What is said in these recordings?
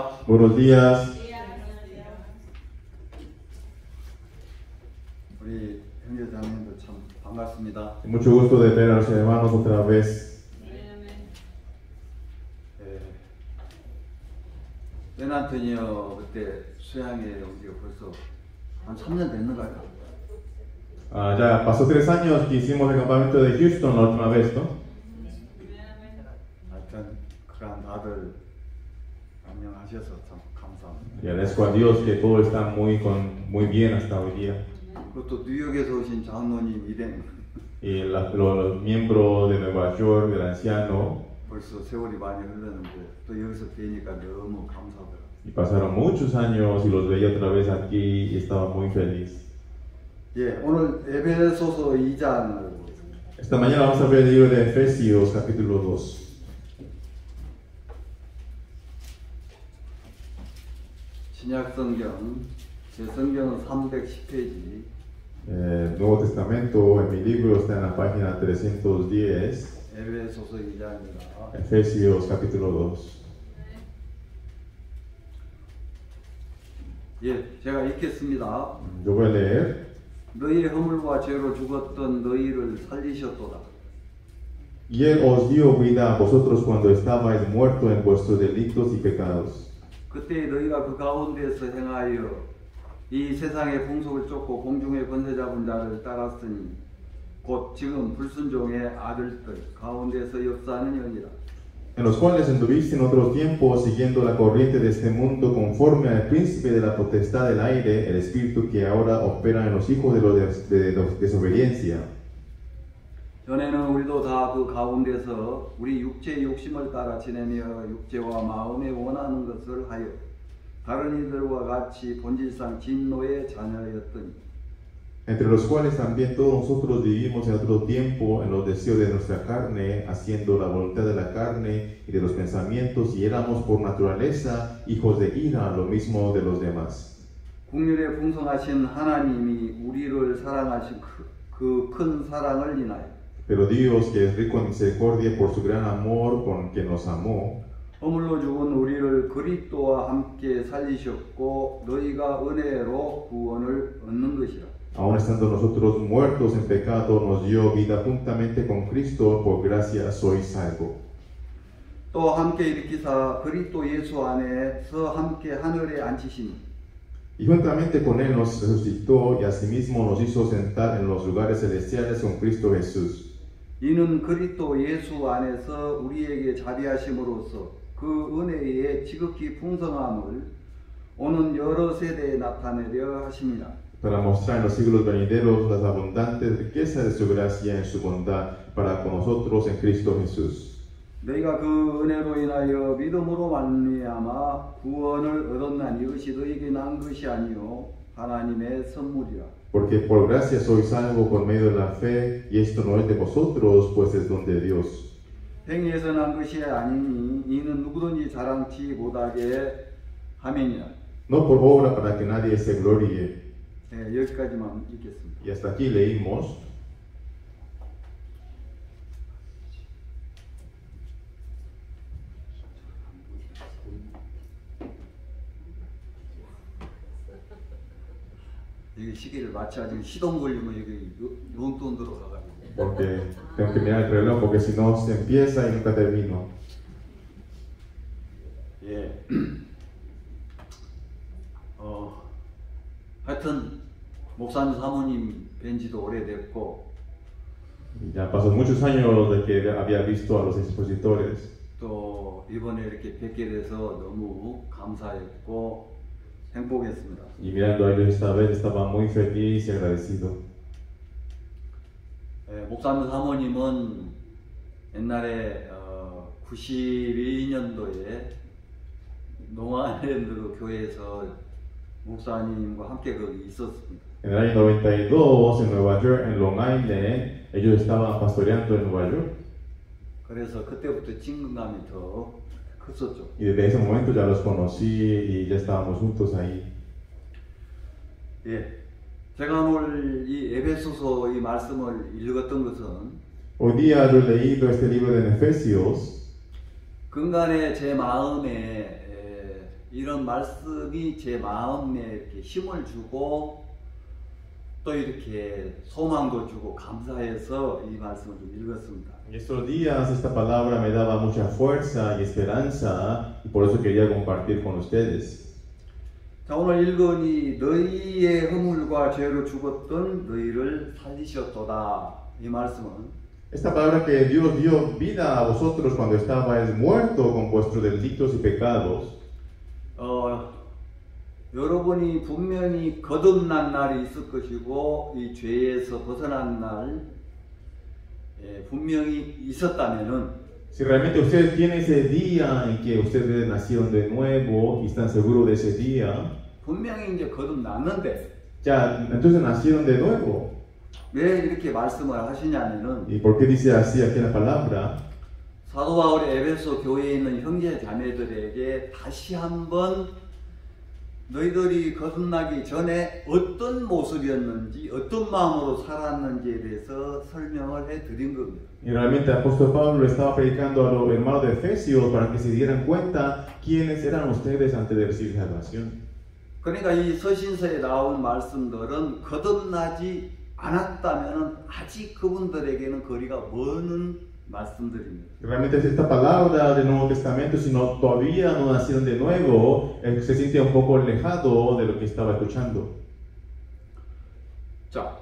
Buenos días. 우리 형제자매님들 참 반갑습니다. Mucho gusto de ver a los hermanos otra vez. 샌안토니오 그때 수양회 온 지가 벌써 한 3년 됐는가요? Ya pasó 3 años que hicimos el campamento de Houston la última vez, ¿no? 하여튼 그간 다들 안녕하셔서 참 감사합니다. Y agradezco a Dios que todo está muy bien hasta hoy día. 그것도 뉴욕에서 오신 장로님 일행 Y los miembros de Nueva York, del anciano, 벌써 세월이 많이 흘렀는데 또 여기서 뵈니까 너무 감사하더라고요. y pasaron muchos años y los veía otra vez aquí y estaba muy feliz. 예, 오늘 에베소서 2장을 보겠습니다. Esta mañana vamos a ver el libro de Efesios, capítulo 2. 신약 성경, 제 성경은 310페이지. Nuevo Testamento, en mi libro está en la página 310. 에베소서 2장입니다. Efesios, capítulo 2. 예, 제가 읽겠습니다. Yo voy a leer. 너희의 허물과 죄로 죽었던 너희를 살리셨도다. Y Él os dio vida a vosotros cuando estabais muertos en vuestros delitos y pecados. 그때 너희가 그 가운데서 행하여 이 세상의 풍속을 쫓고 공중의 권세 잡은 자를 따랐으니 곧 지금 불순종의 아들들 가운데서 역사하는 영이라. En los cuales anduviste en otros tiempos siguiendo la corriente de este mundo conforme al príncipe de la potestad del aire, el espíritu que ahora opera en los hijos de desobediencia. 전에는 우리도 다 그 가운데서 우리 육체의 욕심을 따라 지내며 육체와 마음에 원하는 것을 하여 다른 이들과 같이 본질상 진노의 자녀였더니 Entre los cuales también todos nosotros vivimos en otro tiempo en los deseos de nuestra carne, haciendo la voluntad de la carne y de los pensamientos, y éramos por naturaleza hijos de ira, lo mismo de los demás. 국률에 풍성하신 하나님이 우리를 사랑하신 그 큰 사랑을 인하여 Pero Dios, que es rico en misericordia por su gran amor con que nos amó, 허물로 죽은 우리를 그리스도와 함께 살리셨고 너희가 은혜로 구원을 얻는 것이라. aun estando nosotros muertos en pecado, nos dio vida juntamente con Cristo, por gracia sois salvos. 또 함께 일으키사 그리스도 예수 안에서 함께 하늘에 앉히시니 Y juntamente con Él nos resucitó y asimismo nos hizo sentar en los lugares celestiales con Cristo Jesús. 이는 그리스도 예수 안에서 우리에게 자비하심으로써 그 은혜의 지극히 풍성함을 오는 여러 세대에 나타내려 하심이라. Para mostrar en los siglos venideros las abundantes riquezas de su gracia en su bondad para con nosotros en Cristo Jesús. 너희가 그 은혜로 인하여 믿음으로 말미암아 구원을 얻었나니 이것이 너희에게 난 것이 아니요 하나님의 선물이라. Porque por gracia sois salvos por medio de la fe, y esto no es de vosotros, pues es don de Dios. 행위에서 난 것이 아니니 이는 누구든지 자랑치 못하게 함이니라. No por obra para que nadie se gloríe. 네, 여기까지만 읽겠습니다. Y hasta aquí leímos. 여기 시계를 맞춰야 지금 시동 걸리면 여기 용돈 들어가가지고. Porque tengo que mirar el reloj, porque si no se empieza y nunca termino. 예. 하여튼 목사님 사모님 뵌지도 오래됐고 Ya pasó muchos años de que había visto a los expositores. 또 이번에 이렇게 뵙게 돼서 너무 감사했고 행복했습니다. Y mirando a ellos esta vez estaba muy feliz y agradecido. 목사님 사모님은 옛날에 92년도에 농아일랜드 교회에서 목사님과 함께 거기 있었습니다. En el año 92, en Nueva York, en Long Island, ellos estaban pastoreando en Nueva York. 그래서 그때부터 친근감이 더 컸었죠. Y desde ese momento ya los conocí y ya estábamos juntos ahí. 예, 제가 오늘 이 에베소서 이 말씀을 읽었던 것은 Hoy día yo he leído este libro de Efesios 근간에 제 마음에 이런 말씀이 제 마음에 이렇게 힘을 주고 또 이렇게 소망도 주고 감사해서 이 말씀을 좀 읽었습니다. En estos días esta palabra me daba mucha fuerza y esperanza y por eso quería compartir con ustedes. 자, 오늘 읽으니 너희의 허물과 죄로 죽었던 너희를 살리셨도다. 이 말씀은 Esta palabra que Dios dio vida a vosotros cuando estabais muertos con vuestros delitos y pecados. 여러분이 분명히 거듭난 날이 있을 것이고 이 죄에서 벗어난 날 분명히 있었다면은 Si realmente ustedes tienen ese día en que ustedes nacieron de nuevo y están seguros de ese día, 분명히 이제 거듭났는데 ya entonces nacieron de nuevo. 왜 이렇게 말씀을 하시냐면은 ¿Y por qué dice así aquí en la palabra? 사도 바울이 에베소 교회에 있는 형제 자매들에게 다시 한번 너희들이 거듭나기 전에 어떤 모습이었는지 어떤 마음으로 살았는지에 대해서 설명을 해드린 겁니다. Y realmente el apóstol Pablo estaba predicando a los hermanos de Efesios para que se dieran cuenta quiénes eran ustedes antes de recibir salvación. 그러니까 이 서신서에 나온 말씀들은 거듭나지 않았다면 아직 그분들에게는 거리가 먼 말씀들입니다. Realmente esta palabra del Nuevo Testamento, si no, todavía no nacieron de nuevo, se siente un poco alejado de lo que estaba escuchando. 자,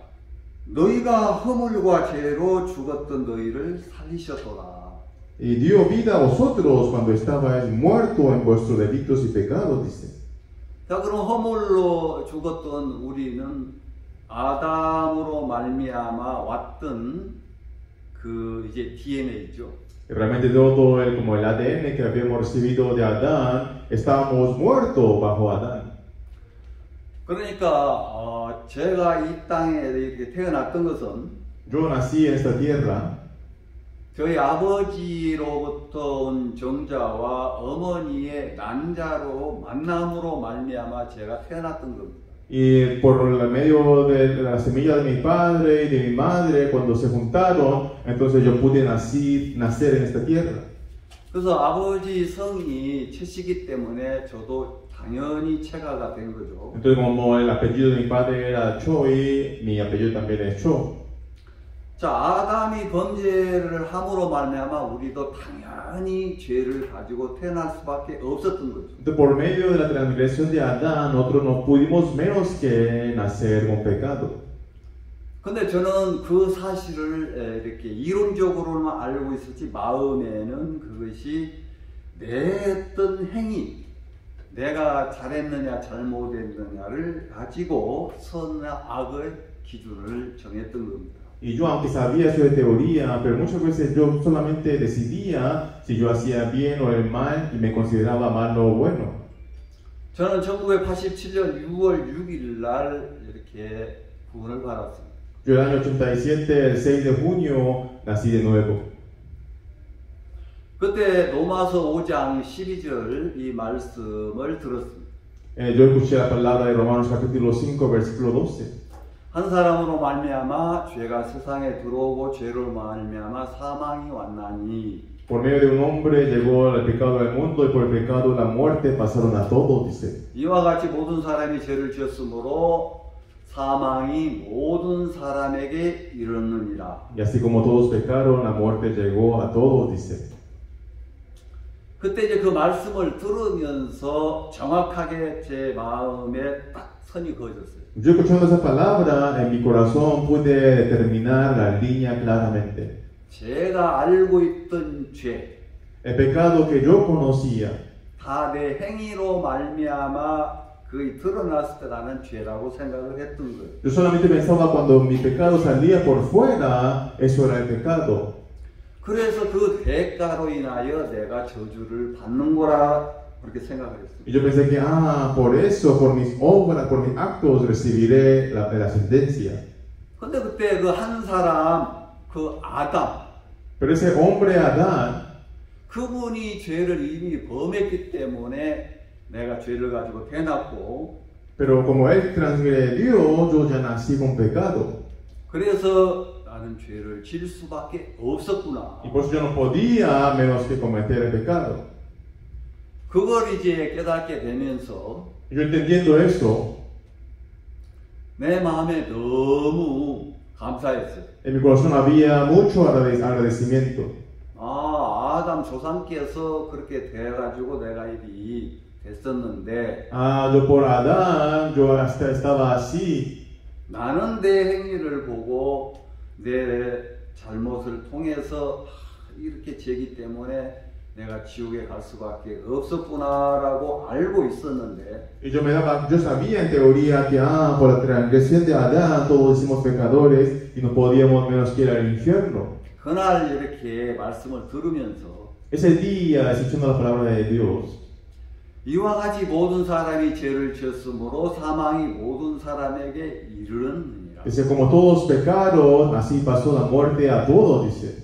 너희가 허물과 죄로 죽었던 너희를 살리셨도다. Y dio vida a vosotros cuando estabais muertos en vuestros delitos y pecados, dice. 자, 그럼 허물로 죽었던 우리는 아담으로 말미암아 왔던 그 이제 DNA죠. Realmente todo como el ADN que habíamos recibido de Adán, estábamos muertos bajo Adán. 그러니까 제가 이 땅에 이렇게 태어났던 것은 Yo nací en esta tierra. 저희 아버지로부터 온 정자와 어머니의 난자로 만남으로 말미암아 제가 태어났던 겁니다. Y por el medio de la semilla de mi padre y de mi madre, cuando se juntaron, entonces yo pude nacer en esta tierra. 그래서 아버지 성이 채시기 때문에 저도 당연히 채가가 된 거죠. Entonces como el apellido de mi padre era Choi, mi apellido también es Cho. 자, 아담이 범죄를 함으로 말미암아 우리도 당연히 죄를 가지고 태어날 수밖에 없었던 거죠. Entonces por medio de la transgresión de Adán, nosotros no pudimos menos que nacer con pecado. 근데 저는 그 사실을 이렇게 이론적으로만 알고 있었지 마음에는 그것이 내 어떤 행위, 내가 잘했느냐 잘못했느냐를 가지고 선과 악의 기준을 정했던 겁니다. Y yo, aunque sabía eso de teoría, pero muchas veces yo solamente decidía si yo hacía bien o el mal y me consideraba malo o bueno. 저는 1987년 6월 6일 날 이렇게 구원을 받았습니다. Yo el año 87, el 6 de junio, nací de nuevo. 그때 로마서 5장 12절 이 말씀을 들었습니다. Yo escuché la palabra de Romanos capítulo 5, versículo 12. 한 사람으로 말미암아 죄가 세상에 들어오고 죄로 말미암아 사망이 왔나니 Por medio de un hombre llegó el pecado al mundo y por el pecado la muerte pasaron a todos, dice. 이와 같이 모든 사람이 죄를 지었으므로 사망이 모든 사람에게 이르느니라. Y así como todos pecaron, la muerte llegó a todos, dice. 그때 이제 그 말씀을 들으면서 정확하게 제 마음에 딱 선이 그어졌어요. Yo escuchando esa palabra en mi corazón pude determinar la línea claramente. 제가 알고 있던 죄, El pecado que yo conocía, 다 내 행위로 말미암아 그게 드러났을 때 나는 죄라고 생각을 했던 거예요. yo solamente pensaba cuando mi pecado salía por fuera, eso era el pecado. 그래서 그 대가로 인하여 내가 저주를 받는 거라 그렇게 생각을 했어요. Y yo pensé que, por eso, por mis obras, por mis actos, recibiré la sentencia. 근데 그때 그 한 사람, 그 아담, Pero ese hombre Adán, 그분이 죄를 이미 범했기 때문에 내가 죄를 가지고 태어났고, pero como él transgredió, yo ya nací con pecado. 그래서 나는 죄를 질 수밖에 없었구나. Y por eso yo no podía menos que cometer el pecado. 그걸 이제 깨닫게 되면서 Yo entendiendo eso, 내 마음에 너무 감사했어요. en mi corazón había mucho agradecimiento. 아담 조상께서 그렇게 돼가지고 내가 이리 됐었는데 Yo por Adán, yo hasta estaba así. 나는 내 행위를 보고 내 잘못을 통해서 이렇게 죄기 때문에 내가 지옥에 갈 수밖에 없었구나라고 알고 있었는데 Y yo sabía en teoría que por la transgresión de Adán todos hicimos pecadores y no podíamos menos que ir al infierno. 그날 이렇게 말씀을 들으면서 Ese día, escuchando la palabra de Dios, 이와 같이 모든 사람이 죄를 지었으므로 사망이 모든 사람에게 이르렀느니라. dice, como todos pecaron, así pasó la muerte a todos, dice.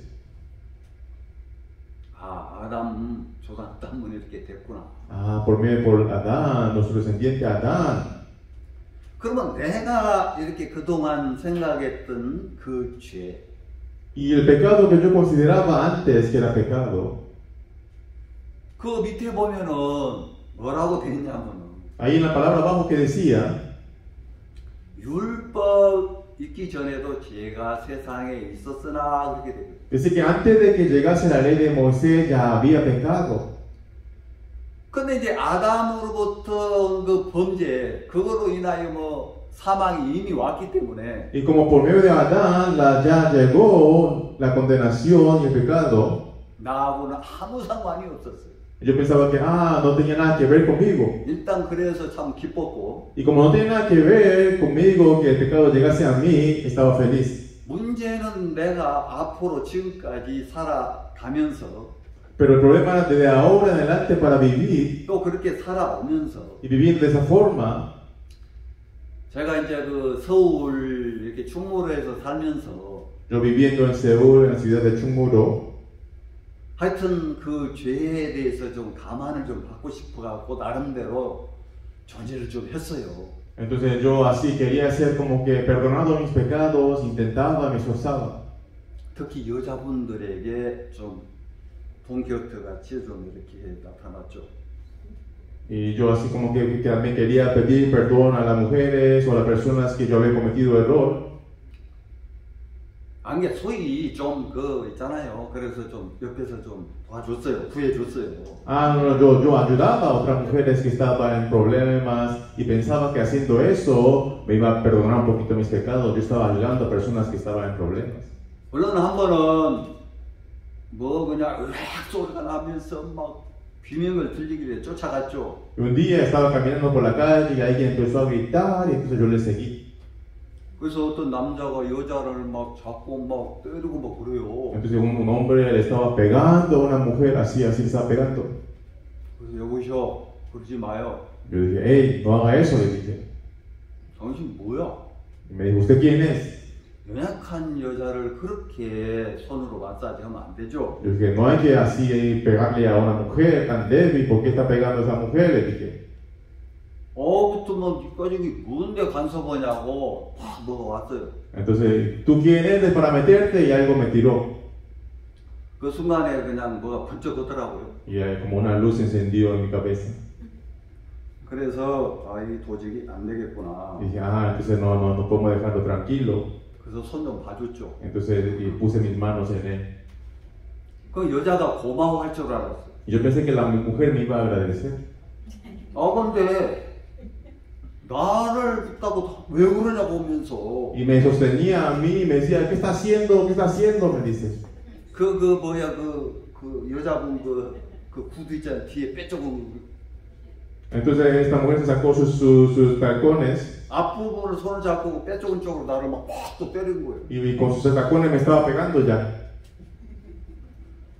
아담 조상 때문에 이렇게 됐구나. Por medio por Adán, nuestro descendiente Adán. 그러면 내가 이렇게 그동안 생각했던 그 죄, Y el pecado que yo consideraba antes que era pecado, 그 밑에 보면은 뭐라고 돼 있냐면은 ahí en la palabra abajo que decía, 율법 있기 전에도 죄가 세상에 있었으나 그렇게 되거든요. dice que antes de que llegase la ley de Moisés ya había pecado. 근데 이제 아담으로부터 온 그 범죄, 그거로 인하여 뭐 사망이 이미 왔기 때문에 Y como por medio de Adán ya llegó la condenación y el pecado, 나하고는 아무 상관이 없었어요. yo pensaba que no tenía nada que ver conmigo. 일단 그래서 참 기뻤고 Y como no tenía nada que ver conmigo que el pecado llegase a mí, estaba feliz. 문제는 내가 앞으로 지금까지 살아가면서 Pero el problema desde ahora en adelante para vivir 또 그렇게 살아오면서 y viviendo de esa forma, 제가 이제 그 서울 이렇게 충무로에서 살면서 yo viviendo en Seúl, en la ciudad de Chungmuro, 하여튼 그 죄에 대해서 좀 감안을 좀 받고 싶어 갖고 나름대로 존재를 좀 했어요. entonces yo así quería hacer como que perdonado mis pecados, intentaba, me esforzaba. 특히 여자분들에게 좀 동격터 같이 좀 이렇게 나타났죠. Y yo así como que también quería pedir perdón a las mujeres o a las personas que yo había cometido error. 아니 소위 좀 그 있잖아요. 그래서 좀 옆에서 좀 도와줬어요. 구해줬어요. No, yo ayudaba a otras mujeres que estaban en problemas y pensaba que haciendo eso me iba a perdonar un poquito mis pecados. Yo estaba ayudando a personas que estaban en problemas. 물론 한 번은 뭐 그냥 으악 소리가 나면서 막 비명을 들리길래 쫓아갔죠. Y un día estaba caminando por la calle y alguien empezó a gritar y entonces yo le seguí. 그래서 어떤 남자가 여자를 막 잡고 막 때리고 막 그래요. Entonces un hombre le estaba pegando a una mujer, así le estaba pegando. 그래서 여보셔 그러지 마요. Yo dije, hey, no haga eso, le dije. 당신 뭐야? Y me dijo, ¿usted quién es? 연약한 여자를 그렇게 손으로 마사지하면 안 되죠. Yo dije, no hay que así pegarle a una mujer tan débil, ¿por qué está pegando a esa mujer? Le dije. 부터 뭐 니까지 뭔데 간섭하냐고 막 뭐가 왔어요. Entonces, ¿tú quién eres para meterte? Y algo me tiró. 그 순간에 그냥 뭐가 번쩍 걷더라고요. Y como una luz se encendió en mi cabeza. 그래서 이 도저히 안 되겠구나. Y dije, entonces no podemos dejarlo tranquilo. 그래서 손 좀 봐줬죠. Entonces puse mis manos en él. 그 여자가 고마워할 줄 알았어요. Y yo pensé que la mujer me iba a agradecer. 근데 나를 붙다고 왜 그러냐고 하면서 Y me sostenía a mí y me decía, ¿qué está haciendo? ¿Qué está haciendo? Me dice. 그 여자분 그 구두 있잖아 뒤에 빼쪽은. Entonces esta mujer se sacó sus tacones. 앞부분을 손을 잡고 빼쪽은 쪽으로 나를 막 또 때린 거예요. Y con sus tacones me estaba pegando ya.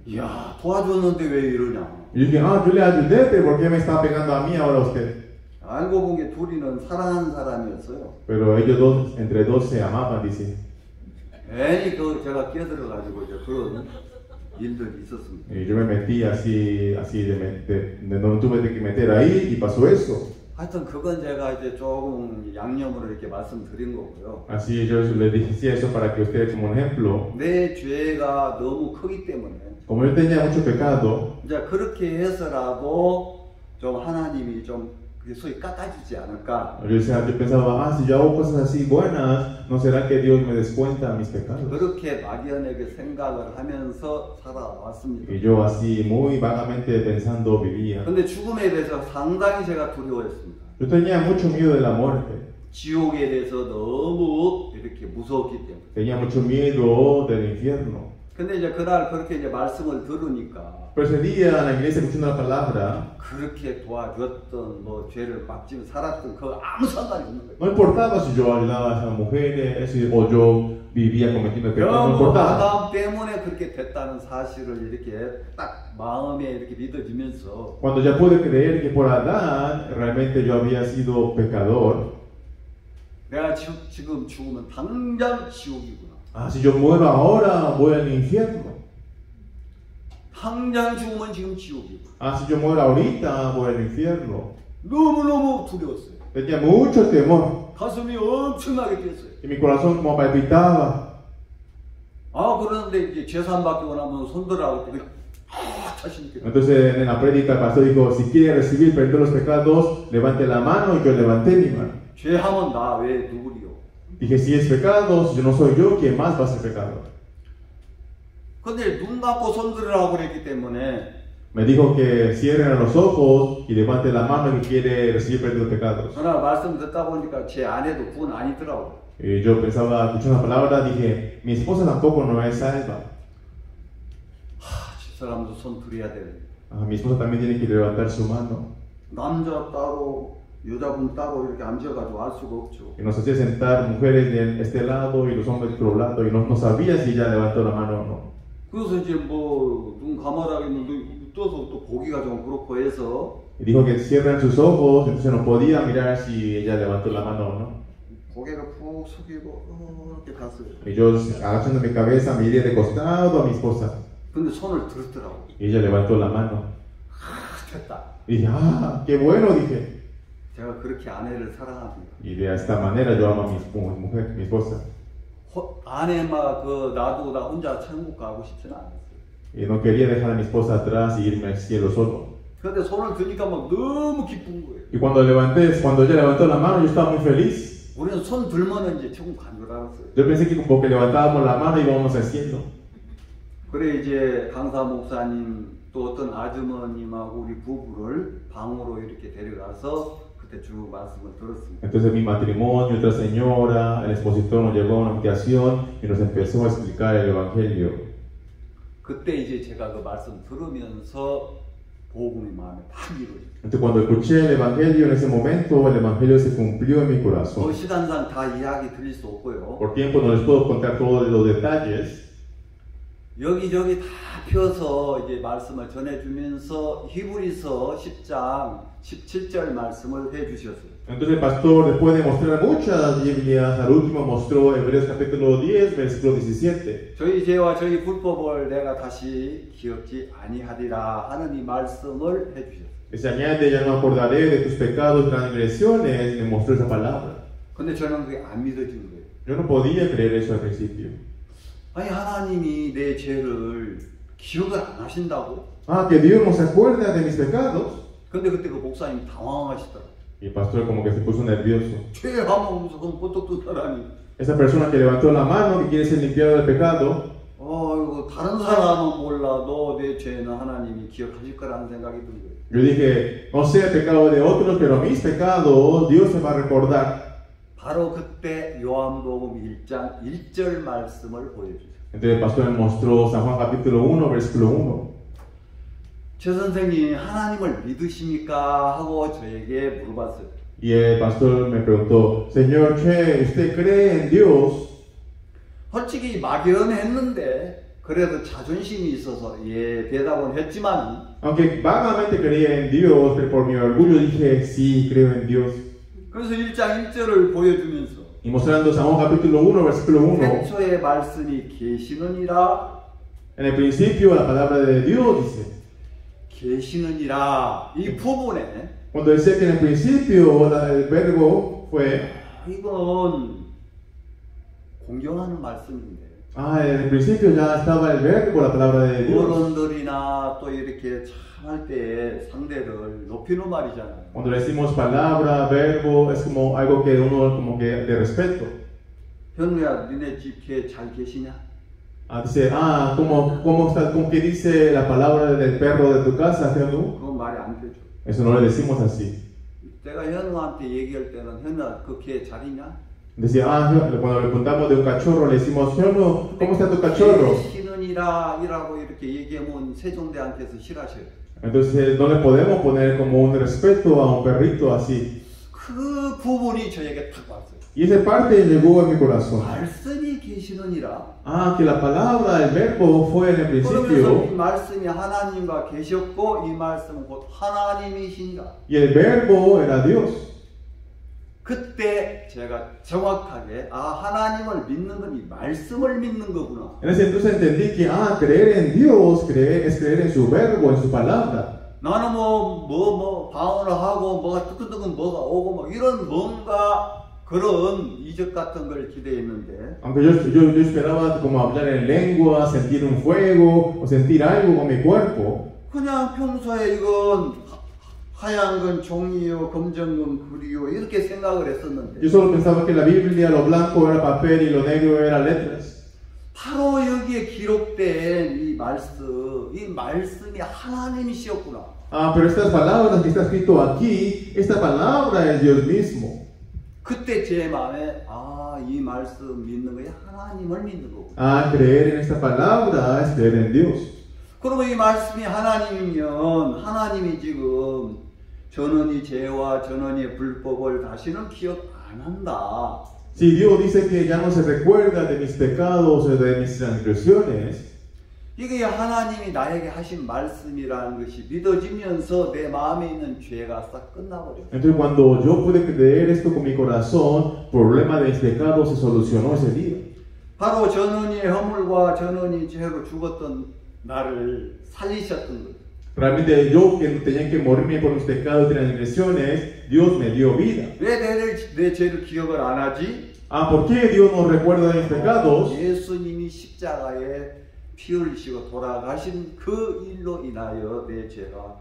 이야 도와줬는데 왜 이러냐. Y yo dije, yo le ayudé, pero ¿por qué me está pegando a mí ahora usted? 알고 본 게 둘이는 사랑하는 사람이었어요. Pero ellos dos, entre dos se amaban, dice. 괜히 제가 끼어들어가지고 이제 그런 일들이 있었습니다. Y yo me metí así no tuve que meter ahí y pasó eso. 하여튼 그건 제가 이제 조금 양념으로 이렇게 말씀드린 거고요. Así yo le decía eso para que ustedes como ejemplo. 내 죄가 너무 크기 때문에. Como yo tenía mucho pecado. 이제 그렇게 해서라도 좀 하나님이 좀 소위 깎아주지 않을까. Yo pensaba, si yo hago cosas así buenas, ¿no será que Dios me descuenta mis pecados? 그렇게 막연하게 생각을 하면서 살아왔습니다. Y yo así muy vagamente pensando vivía. 근데 죽음에 대해서 상당히 제가 두려워했습니다. Yo tenía mucho miedo de la muerte. 지옥에 대해서 너무 이렇게 무서웠기 때문에. Tenía mucho miedo del infierno. 근데 이제 그날 그렇게 이제 말씀을 들으니까 Pero ese día en la iglesia escuchando la palabra, 그렇게 도와줬던 뭐 죄를 막지면 살았던 그거 아무 상관이 없는 거예요. no importaba si yo ayudaba a esas mujeres o yo vivía cometiendo pecados, no 너무 importaba. 아담 때문에 그렇게 됐다는 사실을 이렇게 딱 마음에 이렇게 믿어지면서 Cuando ya pude creer que por Adán realmente yo había sido pecador, 내가 지금 죽으면 당장 지옥이구나. si yo muero ahora voy al infierno. 당장 죽으면 지금 지옥이구나. Si yo muero ahorita voy al infierno. 너무너무 두려웠어요. Tenía mucho temor 가슴이 엄청나게 뛰었어요. y mi corazón como palpitaba. 그런데 이제 제사 받기고 나면 손들라고 그냥 자신 있게. Entonces en la prédica el pastor dijo, si quiere recibir perdón de los pecados, levante la mano, y yo levanté mi mano. 죄하면 나 왜 누구리요? Dije, si es pecado, si yo no soy yo, ¿quién más va a ser pecador? 근데 눈 감고 손들으라고 그랬기 때문에 Me dijo que cierren los ojos y levante la mano que quiere recibir perdón de pecados. 그러나 말씀 듣다 보니까 제 아내도 구원 아니더라고. Y yo pensaba, escuché una palabra, dije, mi esposa tampoco no es salva. 집사람도 손 들어야 돼. Mi esposa también tiene que levantar su mano. 남자 따로 여자분 따로 이렇게 앉아가지고 알 수가 없죠. Y nos hacía sentar mujeres de este lado y los hombres del otro lado y no sabía si ella levantó la mano o no. 그래서 이제 뭐 눈 감아라 했는데 떠서 또 보기가 좀 그렇고 해서 Y dijo que cierran sus ojos, entonces no podía mirar si ella levantó la mano o no. 고개를 푹 숙이고 이렇게 갔어요. Y yo agachando mi cabeza miré de costado a mi esposa. 근데 손을 들었더라고. Y ella levantó la mano. 됐다. Y dije, qué bueno, dije. 제가 그렇게 아내를 사랑합니다. Y de esta manera yo amo a mi mujer, mi esposa. 아내만 놔두고 나 혼자 천국 가고 싶지는 않았어요. Y no quería dejar a mi esposa atrás y irme al cielo solo. 근데 손을 드니까 막 너무 기쁜 거예요. Y cuando ella levantó la mano, yo estaba muy feliz. 우리는 손 들면 이제 천국 간 줄 알았어요. Yo pensé que como que levantábamos la mano y íbamos al cielo. 그래 이제 강사 목사님 또 어떤 아주머님하고 우리 부부를 방으로 이렇게 데려가서 그때 주 말씀을 들었습니다. Entonces mi matrimonio, otra señora, el expositor nos llevó a una habitación y nos empezó a explicar el evangelio. 그때 이제 제가 그 말씀 들으면서 복음이 마음에 팍 이루어졌어요. Entonces cuando escuché el evangelio en ese momento, el evangelio se cumplió en mi corazón. 시간상 다 이야기 드릴 수 없고요. Por tiempo no les puedo contar todos los detalles. 여기저기 다 펴서 이제 말씀을 전해주면서 히브리서 10장 17절 말씀을 해주셨어요. Entonces el pastor, después de mostrar muchas Biblias, al último mostró Hebreos capítulo 10, versículo 17. 저희 죄와 저희 불법을 내가 다시 기억지 아니하리라 하는 이 말씀을 해주셨어요. Que se añade, ya no acordaré de tus pecados y transgresiones, me mostró esa palabra. 근데 저는 그게 안 믿어지는 거예요. Yo no podía creer eso al principio. 아니 하나님이 내 죄를 기억을 안 하신다고? Que Dios no se acuerda de mis pecados. 근데 그때 그 목사님 당황하시더라고요. Y el pastor como que se puso nervioso. 죄하면 무슨 보통 뜬 사람이 Esa persona que levantó la mano, que quiere ser limpiado del pecado. 이거 다른 사람은 몰라도 내 죄는 하나님이 기억하실 거라는 생각이 든 거예요. Yo dije, no sé el pecado de otros, pero mis pecados Dios se va a recordar. 바로 그때 요한복음 1장 1절 말씀을 보여주세요. Entonces el pastor me mostró San Juan capítulo 1, versículo 1. 최 선생님 하나님을 믿으십니까? 하고 저에게 물어봤어요. Y el pastor me preguntó, Señor Che, ¿usted cree en Dios? 솔직히 막연했는데 그래도 자존심이 있어서 대답은 했지만 Aunque vagamente creía en Dios, pero por mi orgullo dije, sí, creo en Dios. 그래서 1장 1절을 보여주면서 Y mostrando San Juan capítulo 1, versículo 1. 태초의 말씀이 계시느니라. En el principio la palabra de Dios dice. 계시느니라. 이 부분에 Cuando dice que en el principio el verbo fue. 이건 공경하는 말씀인데. En el principio ya estaba el verbo, la palabra de Dios. 어른들이나 또 이렇게 참 할 때 상대를 높이는 말이잖아요. Cuando decimos palabra, verbo, es como algo que uno como que de respeto. 현우야, 니네 집 개 잘 계시냐? Dice, ¿cómo está? ¿Cómo que dice la palabra del perro de tu casa, Henú? 그건 말이 안 되죠. Eso no le decimos así. 내가 현우한테 얘기할 때는 현우야, 그 개 잘이냐? Decía, cuando le preguntamos de un cachorro, le decimos, Henú, ¿cómo está tu cachorro? 신은이라고 이렇게 얘기하면 세종대왕께서 싫어하셔요. Entonces no le podemos poner como un respeto a un perrito así. 그 부분이 저에게 탁 왔어요. Y esa parte llegó a mi corazón. 말씀이 계시느니라. Que la palabra, el verbo fue en el 그러면서 principio. 이 말씀이 하나님과 계셨고 이 말씀은 곧 하나님이신가. Y el verbo era Dios. 그때 제가 정확하게 하나님을 믿는 건 이 말씀을 믿는 거구나. En ese entonces entendí que creer en Dios es creer en su verbo, en su palabra. 나는 방언을 하고 뭐가 뜨끈뜨끈 뭐가 오고 뭐 이런 뭔가 그런 이적 같은 걸 기대했는데. Aunque yo esperaba como hablar en lengua, sentir un fuego o sentir algo con mi cuerpo. 그냥 평소에 이건 하얀 건 종이요, 검정 건 글이요 이렇게 생각을 했었는데. Yo solo pensaba que la Biblia, lo blanco era papel y lo negro era letras. 바로 여기에 기록된 이 말씀이 하나님이시었구나. Pero estas palabras que está escrito aquí, esta palabra es Dios mismo. 그때 제 마음에 이 말씀 믿는 거야 하나님을 믿는 거고. Creer en esta palabra es creer en Dios. 그러면 이 말씀이 하나님이면 하나님이 지금 전원이 죄와 전원이 불법을 다시는 기억 안 한다. Si Dios dice que ya no se recuerda de mis pecados o de mis transgresiones, 이게 하나님이 나에게 하신 말씀이라는 것이 믿어지면서 내 마음에 있는 죄가 싹 끝나버렸어요. entonces cuando yo pude creer esto con mi corazón, el problema de mis pecados se solucionó ese día. 바로 전원이 허물과 전원이 죄로 죽었던 나를 살리셨던 거예요. Realmente yo que tenía que morirme por mis pecados y transgresiones, Dios me dio vida. 왜 내 죄를 기억을 안 하지? ¿Por qué Dios no recuerda de mis pecados? 예수님이 십자가에 피 흘리시고 돌아가신 그 일로 인하여 내 죄가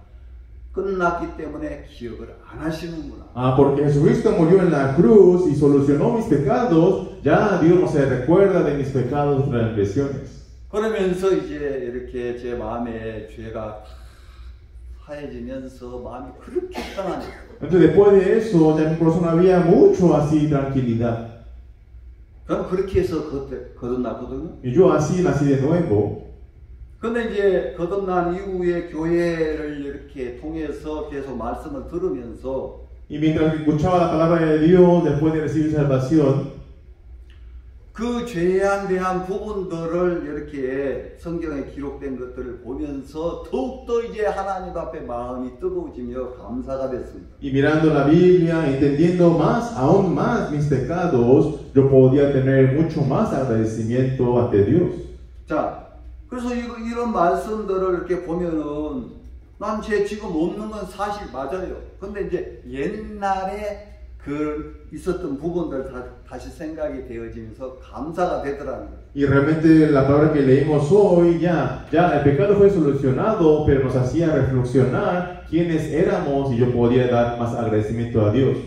끝났기 때문에 기억을 안 하시는구나. Porque Jesucristo murió en la cruz y solucionó mis pecados, ya Dios no se recuerda de mis pecados y transgresiones. 그러면서 이제 이렇게 제 마음에 죄가 하얘지면서 마음이 그렇게 편안해요. Entonces después de eso, ya en mi corazón había mucho así tranquilidad. 그럼 그렇게 해서 거듭났거든요. Y yo así nací de nuevo. 근데 이제 거듭난 이후에 교회를 이렇게 통해서 계속 말씀을 들으면서 Y mientras escuchaba la palabra de Dios, después de recibir salvación, 그 죄에 대한 부분들을 이렇게 성경에 기록된 것들을 보면서 더욱더 이제 하나님 앞에 마음이 뜨거워지며 감사가 됐습니다. y mirando la Biblia, entendiendo aún más mis pecados, yo podía tener mucho más agradecimiento ante Dios. 자, 그래서 이런 말씀들을 이렇게 보면은 난 죄 지금 없는 건 사실 맞아요. 근데 이제 옛날에 있었던 부분들 다시 생각이 되어지면서 감사가 되더라는 거예요. Y realmente la palabra que leímos hoy, ya el pecado fue solucionado, pero nos hacía reflexionar quiénes éramos y yo podía dar más agradecimiento a Dios.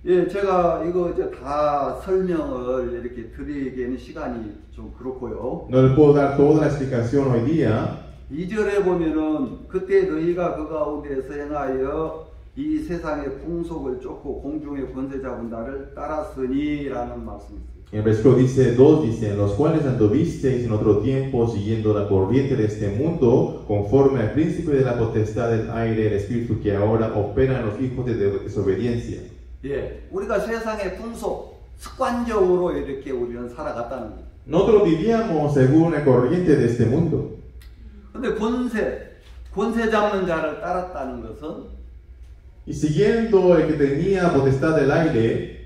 예, 제가 이거 이제 다 설명을 이렇게 드리기에는 시간이 좀 그렇고요. No les puedo dar toda la explicación hoy día. 2절에 보면은 그때 너희가 그 가운데서 행하여 이 세상의 풍속을 쫓고 공중의 권세 잡은 나를 따랐으니라는 말씀이 있어요. En el versículo 2 dice, los cuales anduvisteis en otro tiempo siguiendo la corriente de este mundo, conforme al príncipe de la potestad del aire, el espíritu que ahora opera en los hijos de desobediencia. 예, 우리가 세상의 풍속, 습관적으로 이렇게 우리는 살아갔다는 거예요. Nosotros vivíamos según la corriente de este mundo. 근데 권세 잡는 자를 따랐다는 것은 Y siguiendo el que tenía potestad del aire,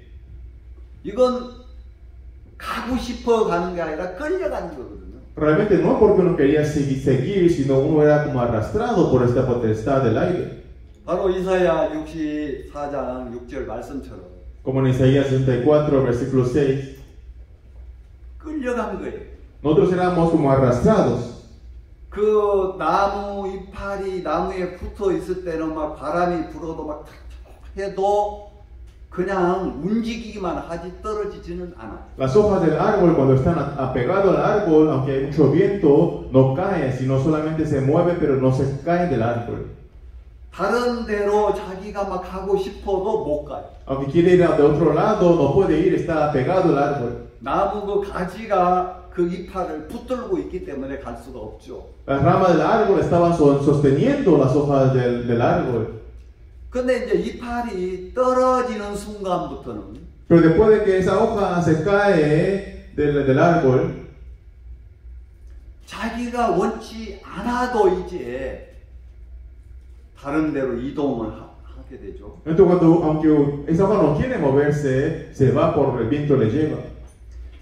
이건 가고 싶어 가는 게 아니라 끌려가는 거거든요. realmente no porque uno quería seguir, sino uno era como arrastrado por esta potestad del aire. 바로 이사야 64장 6절 말씀처럼 Como en Isaías 64, versículo 6, 끌려간 거예요. nosotros éramos como arrastrados. 그 나무 이파리 나무에 붙어 있을 때는 막 바람이 불어도 막 해도 그냥 움직이기만 하지 떨어지지는 않아. Las hojas del árbol cuando están apegadas al árbol, aunque hay mucho viento, no caen, sino solamente se mueven, pero no se caen del árbol. 다른 데로 자기가 막 가고 싶어도 못 가요. Aunque quiere ir de otro lado, no puede ir, está apegado al árbol. 나무 그 가지가 그 이파를 붙들고 있기 때문에 갈 수가 없죠. Las ramas del árbol estaban sosteniendo las hojas del árbol. 근데 이제 이파리 떨어지는 순간부터는 Pero después de que esa hoja se cae del árbol, 자기가 원치 않아도 이제 다른 데로 이동을 하게 되죠. entonces aunque esa hoja no quiere moverse, se va por el viento le lleva.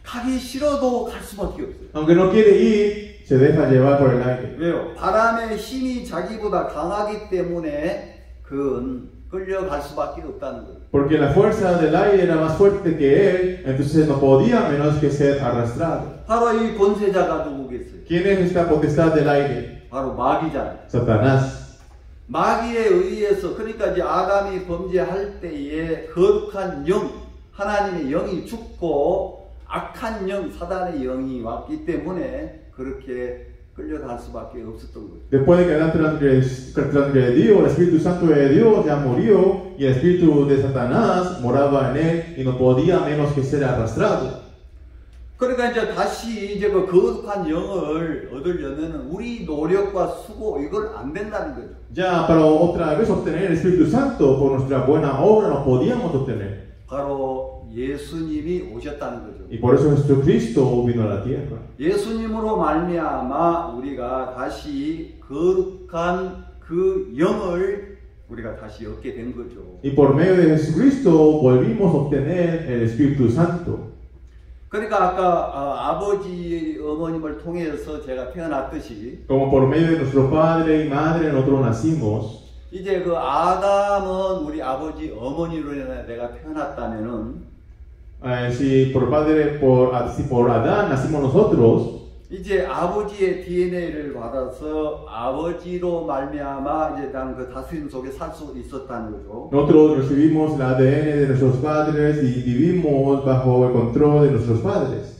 가기 싫어도 갈 수밖에 없어요. Aunque no quiere ir, se deja llevar por el aire. 왜요? 바람의 힘이 자기보다 강하기 때문에 그건 끌려갈 수밖에 없다는 거예요. Porque la fuerza del aire era más fuerte que él, entonces no podía menos que ser arrastrado. 바로 이 권세자가 누구겠어요? ¿Quién es esta potestad del aire? 바로 마귀잖아요. Satanás. 마귀에 의해서 그러니까 이제 아담이 범죄할 때에 거룩한 영, 하나님의 영이 죽고 악한 영, 사단의 영이 왔기 때문에 그렇게 끌려갈 수밖에 없었던 거예요. Después de que Adán transgredió, el Espíritu Santo de Dios ya murió y el Espíritu de Satanás moraba en él y no podía menos que ser arrastrado. 그러니까 이제 다시 이제 그 거룩한 영을 얻으려면 우리 노력과 수고 이걸 안 된다는 거죠. Ya para otra vez obtener el Espíritu Santo por nuestra buena obra no podíamos obtener. 바로 예수님이 오셨다는 거죠. Y por eso Jesucristo vino a la tierra. 예수님으로 말미암아 우리가 다시 거룩한 그 영을 우리가 다시 얻게 된 거죠. Y por medio de Jesucristo volvimos a obtener el Espíritu Santo. 그러니까 아까 아버지 어머님을 통해서 제가 태어났듯이 Como por medio de nuestro padre y madre nosotros nacimos. 이제 그 아담은 우리 아버지 어머니로 인해 내가 태어났다면은 Si por Adán nacimos nosotros, 이제 아버지의 DNA를 받아서 아버지로 말미암아 이제 난 그 다스림 속에 살 수 있었다는 거죠. nosotros recibimos el ADN de nuestros padres y vivimos bajo el control de nuestros padres.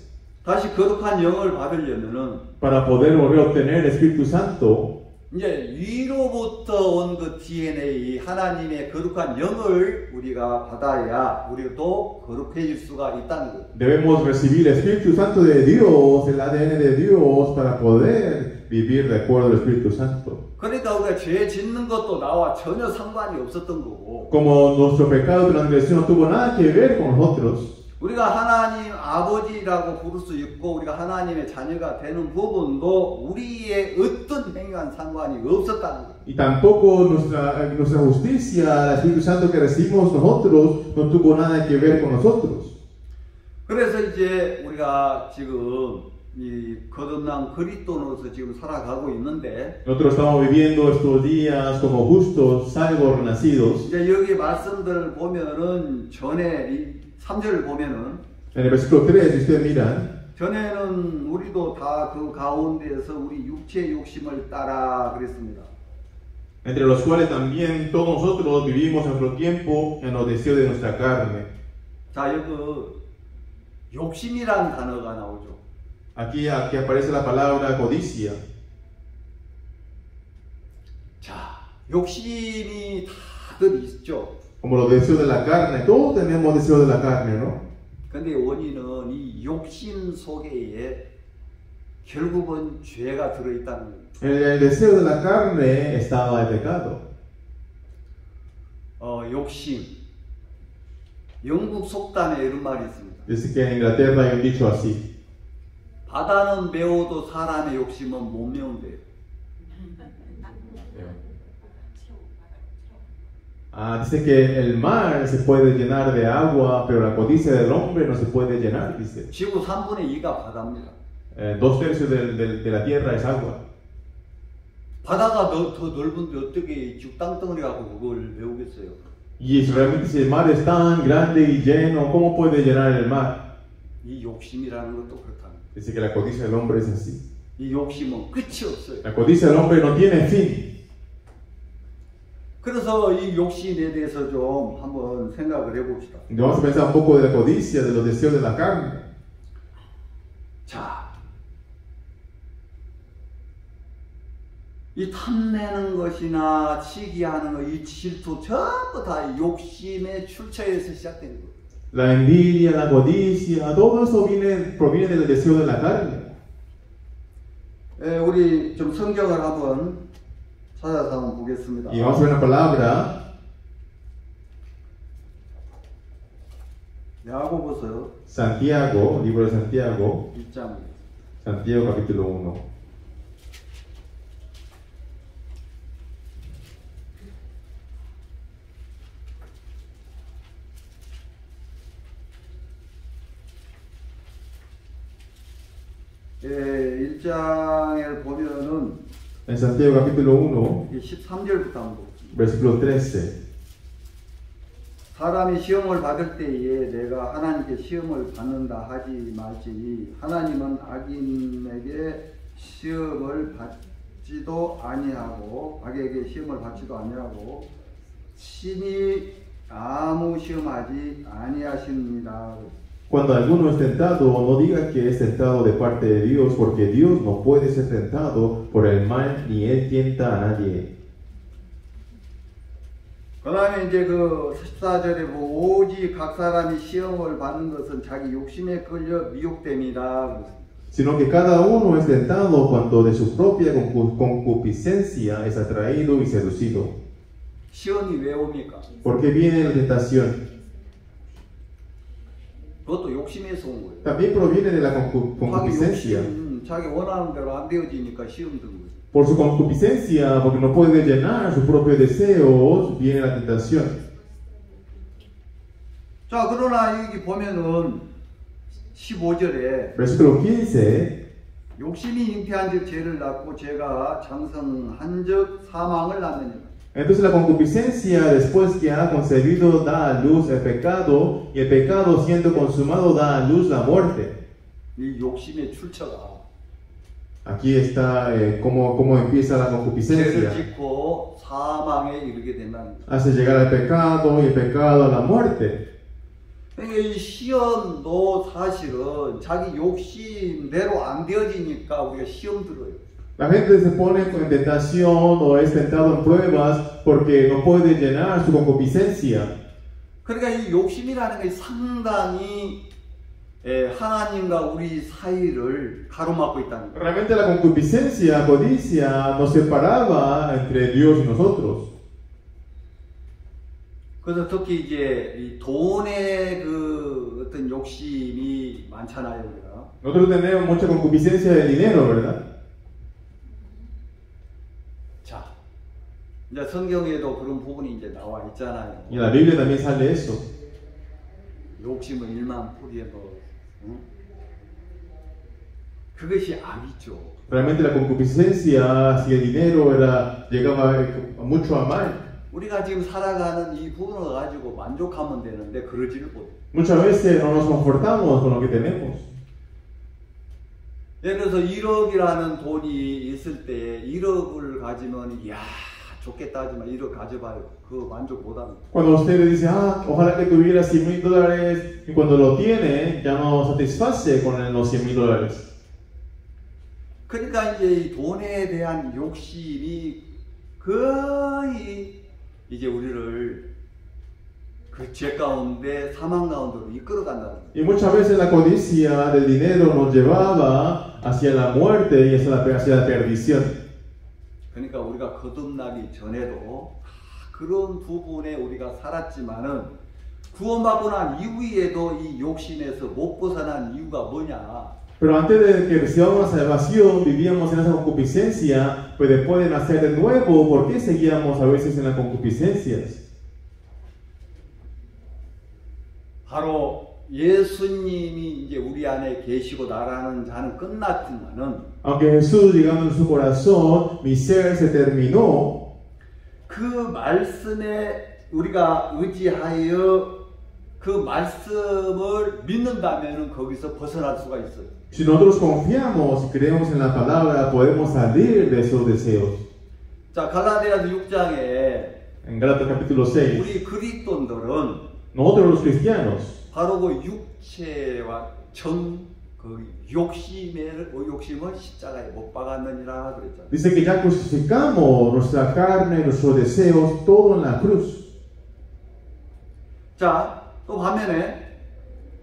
다시 거룩한 영을 받으려면은 Para poder volver a obtener el Espíritu Santo, 이제 위로부터 온 그 DNA 하나님의 거룩한 영을 우리가 받아야 우리도 거룩해질 수가 있다는 거예요. debemos recibir el Espíritu Santo de Dios, el ADN de Dios, para poder vivir de acuerdo al Espíritu Santo. 그러니까 우리가 죄 짓는 것도 나와 전혀 상관이 없었던 거고. Como nuestro pecado de transgresión no tuvo nada que ver con nosotros. 우리가 하나님 아버지라고 부를 수 있고 우리가 하나님의 자녀가 되는 부분도 우리의 어떤 행위와 상관이 없었다는 거예요. Y tampoco nuestra justicia, el Espíritu Santo que recibimos nosotros, no tuvo nada que ver con nosotros. 그래서 이제 우리가 지금 이 거듭난 그리스도로서 지금 살아가고 있는데 Nosotros estamos viviendo estos días como justos, salvos, renacidos. 이제 여기 말씀들을 보면은 전에 이 3절을 보면은 En el versículo 3, si ustedes miran, 전에는 우리도 다 그 가운데에서 우리 육체의 욕심을 따라 그랬습니다. entre los cuales también todos nosotros vivimos nuestro tiempo en los deseos de nuestra carne. 자, 여기 욕심이라는 단어가 나오죠. Aquí aparece la palabra codicia. 자, 욕심이 다들 있죠. Como los deseos de la carne, todos tenemos deseos de la carne, ¿no? 근데 원인은 이 욕심 속에 결국은 죄가 들어있다는 거예요. En el deseo de la carne estaba el pecado. 욕심. 영국 속담에 이런 말이 있습니다. Dice que en Inglaterra hay un dicho así. 바다는 메워도 사람의 욕심은 못 메운대요. Dice que el mar se puede llenar de agua, pero la codicia del hombre no se puede llenar, dice. 지구 3분의 2가 바다입니다. 2/3 de la tierra es agua. 바다가 더 넓은데 어떻게 쭉 땅덩어리 갖고 그걸 메우겠어요? Y si el mar es tan grande y lleno, ¿cómo puede llenar el mar? 이 욕심이라는 것도 그렇다는 거예요. Dice que la codicia del hombre es así. 이 욕심은 끝이 없어요. La codicia del hombre no tiene fin. 그래서 이 욕심에 대해서 좀 한번 생각을 해봅시다. Vamos a pensar un poco de la codicia, de los deseos de la carne. 자, 이 탐내는 것이나 시기하는 것, 이 질투 전부 다 욕심의 출처에서 시작된 거예요. La envidia, la codicia, todo eso proviene del deseo de la carne. 우리 좀 성경을 한번 찾아서 한번 보겠습니다. Y vamos a ver una palabra. 야고보서 Santiago, libro de Santiago, 1장. Santiago capítulo 1. 예, 1장에 보면은 En Santiago capítulo 1, 13절부터 한번 보겠습니다. versículo 13. 사람이 시험을 받을 때에 내가 하나님께 시험을 받는다 하지 말지니 하나님은 악인에게 시험을 받지도 아니하고 악에게 시험을 받지도 아니하고 친히 아무 시험하지 아니하십니다. Cuando alguno es tentado, no diga que es tentado de parte de Dios, porque Dios no puede ser tentado por el mal, ni Él tienta a nadie. 그 다음에 이제 그 14절에 오직 각 사람이 시험을 받는 것은 자기 욕심에 끌려 미혹됨이다. Sino que cada uno es tentado cuando de su propia concupiscencia es atraído y seducido. 시험이 왜 옵니까? ¿Por qué viene la tentación? 그것도 욕심에서 온 거예요. También proviene de la concupiscencia. 자기 원하는 대로 안 되어지니까 시험 든 거예요. Por su concupiscencia, porque no puede llenar sus propios deseos, viene la tentación. 자, 그러나 여기 보면은 15절에 Versículo 15. 욕심이 잉태한 즉 죄를 낳고 죄가 장성한 즉 사망을 낳느니라. Entonces la concupiscencia, después que ha concebido, da a luz el pecado, y el pecado siendo consumado da a luz la muerte. 이 욕심의 출처가 Aquí está cómo empieza la 죄를 concupiscencia. 짓고 사망에 이르게 된다는 거예요. Hace llegar al pecado y el pecado a la muerte. 그러니까 이 시험도 사실은 자기 욕심대로 안 되어지니까 우리가 시험 들어요. La gente se pone en tentación o es tentado en pruebas porque no puede llenar su concupiscencia. 그러니까 이 욕심이라는 게 상당히 하나님과 우리 사이를 가로막고 있다는 거예요. Realmente la concupiscencia, codicia, nos separaba entre Dios y nosotros. 그래서 특히 이제 이 돈의 그 어떤 욕심이 많잖아요, 우리가. Nosotros tenemos mucha concupiscencia del dinero, ¿verdad? 자, 이제 성경에도 그런 부분이 이제 나와 있잖아요. Y en la Biblia también sale eso. 욕심은 일만 뿌리에 넣어. 응? 그것이 악이죠. Realmente la concupiscencia, si el dinero llegaba mucho a mal. 우리가 지금 살아가는 이 부분을 가지고 만족하면 되는데 그러지를 못해. Muchas veces no nos confortamos con lo que tenemos. 예를 들어서 1억이라는 돈이 있을 때 1억을 가지면 야 좋겠다 하지만 1억 가져봐요. 그거 만족 못합니다. Cuando usted le dice, ojalá que tuviera $100,000 y cuando lo tiene ya no satisface con los $100,000. 그러니까 이제 이 돈에 대한 욕심이 거의 이제 우리를 그 죄 가운데 사망 가운데로 이끌어 간다는 거예요. Y muchas veces la codicia del dinero nos llevaba hacia la muerte y hacia la perdición. 그러니까 우리가 거듭나기 전에도 그런 부분에 우리가 살았지만은 구원받고 난 이후에도 이 욕심에서 못 벗어난 이유가 뭐냐? Pero antes de que recibamos la salvación, vivíamos en esa concupiscencia, pues después de nacer de nuevo, ¿por qué seguíamos a veces en las concupiscencias? 바로 예수님이 이제 우리 안에 계시고 나라는 자는 끝났지만은 Aunque Jesús llegando en su corazón, mi ser se terminó. 그 말씀에 우리가 의지하여 그 말씀을 믿는다면은 거기서 벗어날 수가 있어요. Si nosotros confiamos y creemos en la palabra, podemos salir de esos deseos. 자, 갈라디아서 6장에 En Gálatas capítulo 6, 우리 그리스도인들은 nosotros los cristianos, 바로 그 육체와 그 욕심을 십자가에 못 박았느니라 그랬잖아요. dice que ya crucificamos nuestra carne, nuestros deseos, todo en la cruz. 자, 또 반면에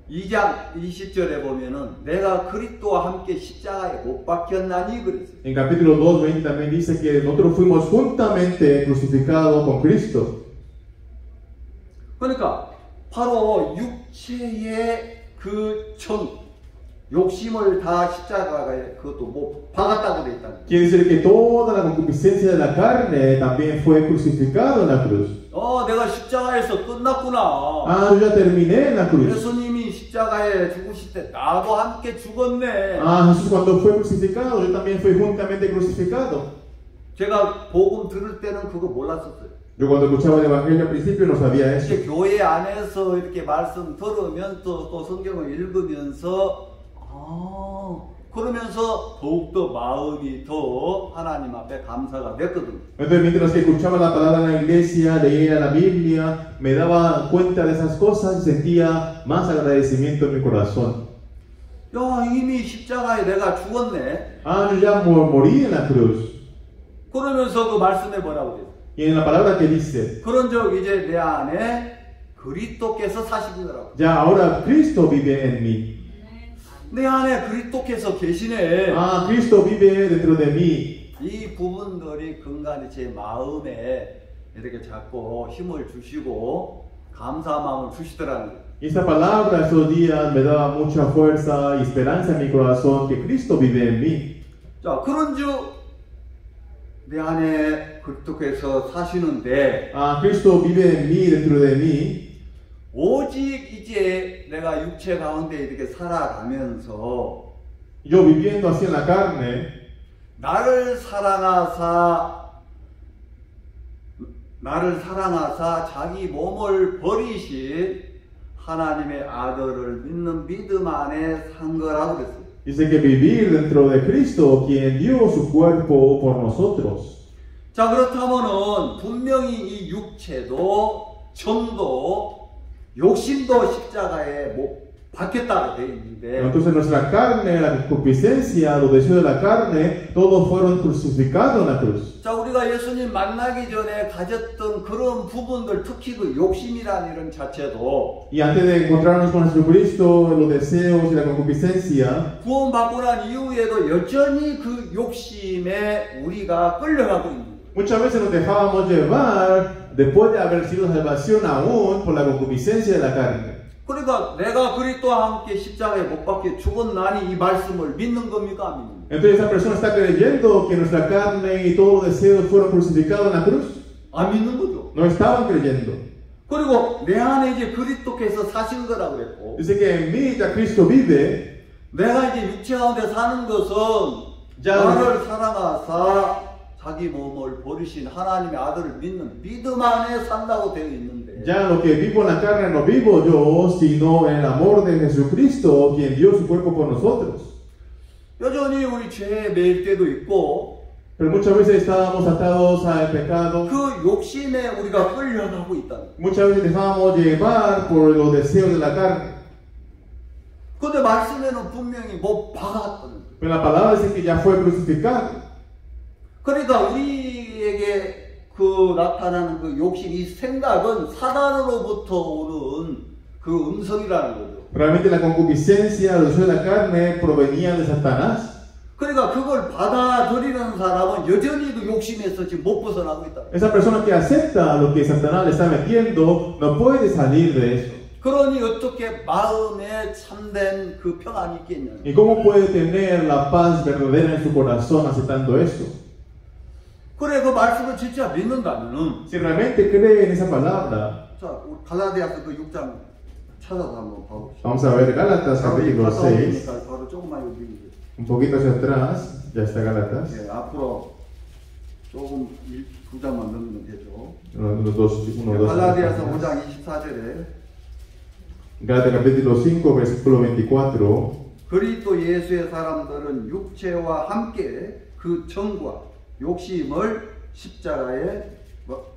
2장 20절에 보면은 내가 그리스도와 함께 십자가에 못 박혔나니 그랬어요. En capítulo 2:20 también dice que nosotros fuimos juntamente crucificados con Cristo. 그러니까 바로 육체의 그 욕심을 다 십자가에 그것도 못 박았다고 돼 있다는 거예요. Quiere decir que toda la concupiscencia de la carne también fue crucificado en la cruz. 내가 십자가에서 끝났구나. Ah, yo ya terminé en la cruz. 예수님이 십자가에 죽으실 때 나도 함께 죽었네. Ah, Jesús cuando fue crucificado, yo también fui juntamente crucificado. 제가 복음 들을 때는 그거 몰랐었어요. Yo cuando escuchaba el evangelio al principio no sabía eso. 이제 교회 안에서 이렇게 말씀 들으면 또 성경을 읽으면서 그러면서 더욱더 마음이 더 하나님 앞에 감사가 됐거든요. Entonces mientras que escuchaba la palabra en la iglesia, leía la Biblia, me daba cuenta de esas cosas y sentía más agradecimiento en mi corazón. 야, 이미 십자가에 내가 죽었네. Ah, yo ya morí en la cruz. 그러면서 그 말씀에 뭐라고 돼요? Y en la palabra que dice, 그런 적 이제 내 안에 그리스도께서 사시더라고. ya ahora Cristo vive en mí. 내 안에 그리스도께서 계시네. Ah, Cristo vive dentro de mí. 이 부분들이 근간이 제 마음에 이렇게 자꾸 힘을 주시고 감사한 마음을 주시더라는 거예요. Y esta palabra esos días me daba mucha fuerza y esperanza en mi corazón que Cristo vive en mí. 자, 그런즉 내 안에 그리스도께서 사시는데 Ah, Cristo vive en mí, dentro de mí. 오직 이제 내가 육체 가운데 이렇게 살아가면서 Yo viviendo así en la carne, 나를 사랑하사 자기 몸을 버리신 하나님의 아들을 믿는 믿음 안에 산 거라고 그랬어요. dice que vivir dentro de Cristo, quien dio su cuerpo por nosotros. 자, 그렇다면은 분명히 이 육체도 정도 욕심도 십자가에 못 박혔다고 되어 있는데 Entonces nuestra carne, la concupiscencia, los deseos de la carne, todos fueron crucificados en la cruz. 자, 우리가 예수님 만나기 전에 가졌던 그런 부분들, 특히 그 욕심이라는 이런 자체도 Y antes de encontrarnos con Jesucristo, los deseos y la concupiscencia, 구원받고 난 이후에도 여전히 그 욕심에 우리가 끌려가고 있는 거예요. muchas veces nos dejábamos llevar, después de haber sido salvación aún, por la concupiscencia de la carne. 그러니까 내가 그리스도와 함께 십자가에 못 박혀 죽었나니 이 말씀을 믿는 겁니까? 안 믿는 겁니까? Entonces esa persona está creyendo que nuestra carne y todos los deseos fueron crucificados en la cruz. 안 믿는 거죠. No estaban creyendo. 그리고 내 안에 이제 그리스도께서 사신 거라고 그랬고 Dice que en mí ya Cristo vive. 내가 이제 육체 가운데 사는 것은 나를 사랑하사 자기 몸을 버리신 하나님의 아들을 믿는 믿음 안에 산다고 되어 있는데 Ya lo que vivo en la carne no vivo yo, sino en el amor de Jesucristo, quien dio su cuerpo por nosotros. 여전히 우리 죄에 매일 때도 있고 Pero muchas veces estábamos atados al pecado. 그 욕심에 우리가 끌려가고 있다는 거예요. Muchas veces dejábamos llevar por los deseos de la carne. 근데 말씀에는 분명히 못 박았다는 거예요. Pero la palabra dice que ya fue crucificado. 그러니까 우리에게 그 나타나는 그 욕심, 이 생각은 사단으로부터 오는 그 음성이라는 거죠. Realmente la concupiscencia, los deseos de la carne provenían de Satanás. 그러니까 그걸 받아들이는 사람은 여전히 그 욕심에서 지금 못 벗어나고 있다. Esa persona que acepta lo que Satanás le está metiendo no puede salir de eso. 그러니 어떻게 마음에 참된 그 평안이 있겠냐? ¿Y cómo puede tener la paz verdadera en su corazón aceptando eso? 그래, 그 말씀을 진짜 믿는다면은 Si realmente cree en esa palabra, 자, 우리 갈라디아서 그 6장 찾아서 한번 봐봅시다. vamos a ver Gálatas capítulo 6, 바로 조금만 여기 un poquito hacia atrás, ya está Gálatas, 예, 앞으로 조금 두 장만 넣으면 되죠. uno, dos, 갈라디아서 5장 24절에 Gálatas capítulo 5, versículo 24. 그리스도 예수의 사람들은 육체와 함께 그 정과 욕심을 십자가에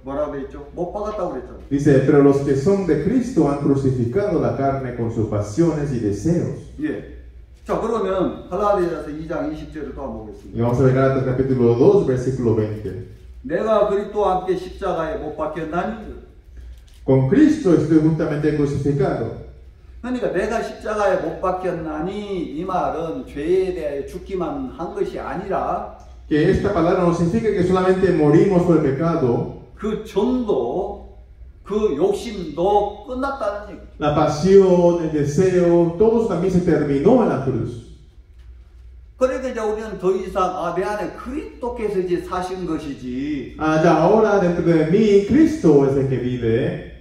뭐라고 했죠? 못 박았다고 그랬잖아요. Dice, pero los que son de Cristo han crucificado la carne con sus pasiones y deseos. 예. 자, 그러면 갈라디아서 2장 20절을 또 한번 Y 보겠습니다. vamos a ver Gálatas capítulo 2, versículo 20. 내가 그리스도와 함께 십자가에 못 박혔나니? Con Cristo estoy juntamente crucificado. 그러니까 내가 십자가에 못 박혔나니 이 말은 죄에 대하여 죽기만 한 것이 아니라 Que esta palabra no significa que solamente morimos por el pecado. 그 정도, 그 욕심도 끝났다는 얘기죠. La pasión, el deseo, todo eso también se terminó en la cruz. 그러니까 이제 우리는 더 이상 내 안에 그리스도께서 이제 사신 것이지. Ya ahora dentro de mí Cristo es el que vive.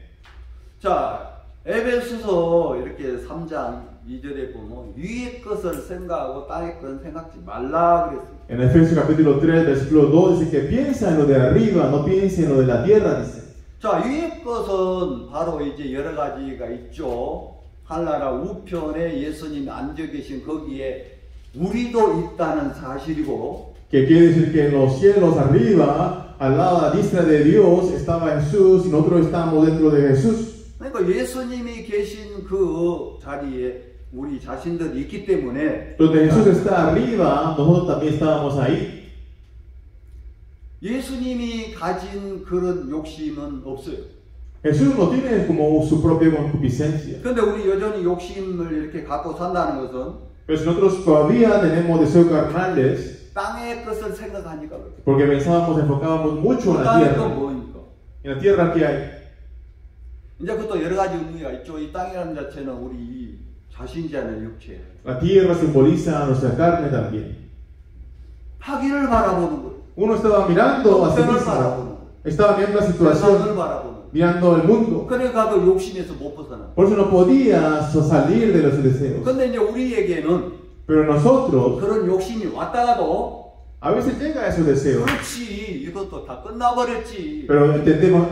자, 에베소서 이렇게 3장 2절에 보면 위의 것을 생각하고 땅의 것을 생각지 말라 그랬어요. En Efesios capítulo 3, versículo 2 dice que piensa en lo de arriba, no piensa en lo de la tierra, dice. 자, 위의 것은 바로 이제 여러 가지가 있죠. 하늘나라 우편에 예수님이 앉아 계신 거기에 우리도 있다는 사실이고, Que quiere decir que en los cielos arriba, al lado a la diestra de Dios, estaba Jesús y nosotros estamos dentro de Jesús. 그러니까 예수님이 계신 그 자리에 우리 자신들이 있기 때문에 Donde Jesús está arriba, nosotros también estábamos ahí. 예수님이 가진 그런 욕심은 없어요. Jesús no tiene como su propia concupiscencia. 그런데 우리 여전히 욕심을 이렇게 갖고 산다는 것은 Pero si nosotros todavía tenemos deseos carnales, 땅의 것을 생각하니까 그렇죠. porque pensábamos, enfocábamos mucho en la 땅의 건 tierra. 뭐입니까? En la tierra que hay. 이제 그것도 여러 가지 의미가 있죠. 이 땅이라는 자체는 우리 자신이잖아요, 육체. La tierra simboliza nuestra carne también. 파기를 바라보는 거예요. Uno estaba mirando a sí mismo, estaba viendo la 세상을 situación, 바라보는 거예요. mirando el mundo. 그러니까 그 욕심에서 못 벗어나. Por eso no podía salir de los deseos. 근데 이제 우리에게는 Pero nosotros, 그런 욕심이 왔다가도 a veces llega esos deseos. 그렇지, 이것도 다 끝나버렸지. Pero entendemos,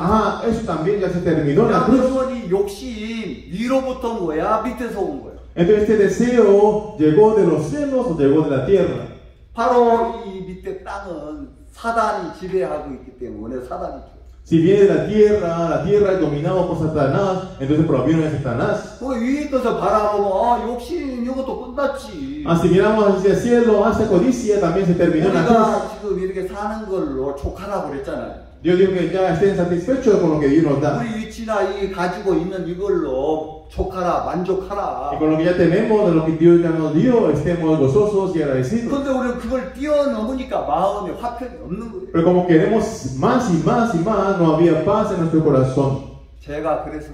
eso también ya se terminó en la 야, cruz. 그러면 이 욕심 위로부터 온 거야? 밑에서 온 거야? Entonces este deseo llegó de los cielos o llegó de la tierra. 바로 이 밑에 땅은 사단이 지배하고 있기 때문에 사단이 줘. Si viene de la tierra es dominado por Satanás, entonces proviene de Satanás. 그 위에 것을 바라보면 욕심 이것도 끝났지. Si miramos hacia el cielo, esa codicia también se terminó en la cruz. 우리가 지금 이렇게 사는 걸로 족하라고 그랬잖아요. Dios dijo que ya estén satisfechos con lo que Dios nos da. 우리 위치나 이 가지고 있는 이걸로 족하라, 만족하라. Y con lo que ya tenemos, de lo que Dios ya nos dio, estemos gozosos y agradecidos. 근데 우리는 그걸 뛰어넘으니까 마음에 화평이 없는 거예요. Pero como queremos más y más y más, no había paz en nuestro corazón. 제가 그래서.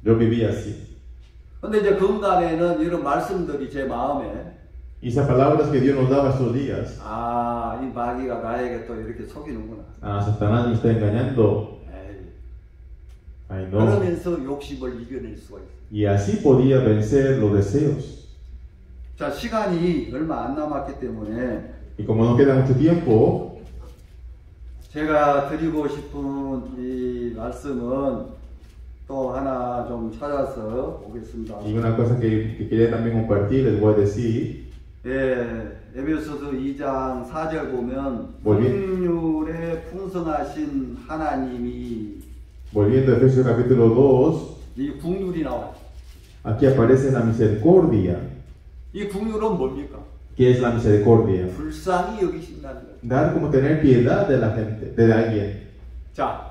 Yo vivía así. 근데 이제 근간에는 이런 말씀들이 제 마음에 Y esas palabras que Dios nos daba estos días. 이 마귀가 나에게 또 이렇게 속이는구나. Satanás me está engañando. 에이. Ay, no. 그러면서 욕심을 이겨낼 수가 있어요. Y así podía vencer los deseos. 자, 시간이 얼마 안 남았기 때문에 Y como no queda mucho tiempo, 제가 드리고 싶은 이 말씀은 또 하나 좀 찾아서 보겠습니다. y una cosa que quería también compartir, les voy a decir. 에베소서 2장 4절 보면 뭐니? 긍휼에 풍성하신 하나님이 Volviendo a Efesios capítulo 2, 이 긍휼이 나와요. aquí aparece la misericordia. 이 긍휼은 뭡니까? ¿Qué es la misericordia? 불쌍히 여기신다는 거예요. Dar como tener piedad de la gente, de alguien. 자,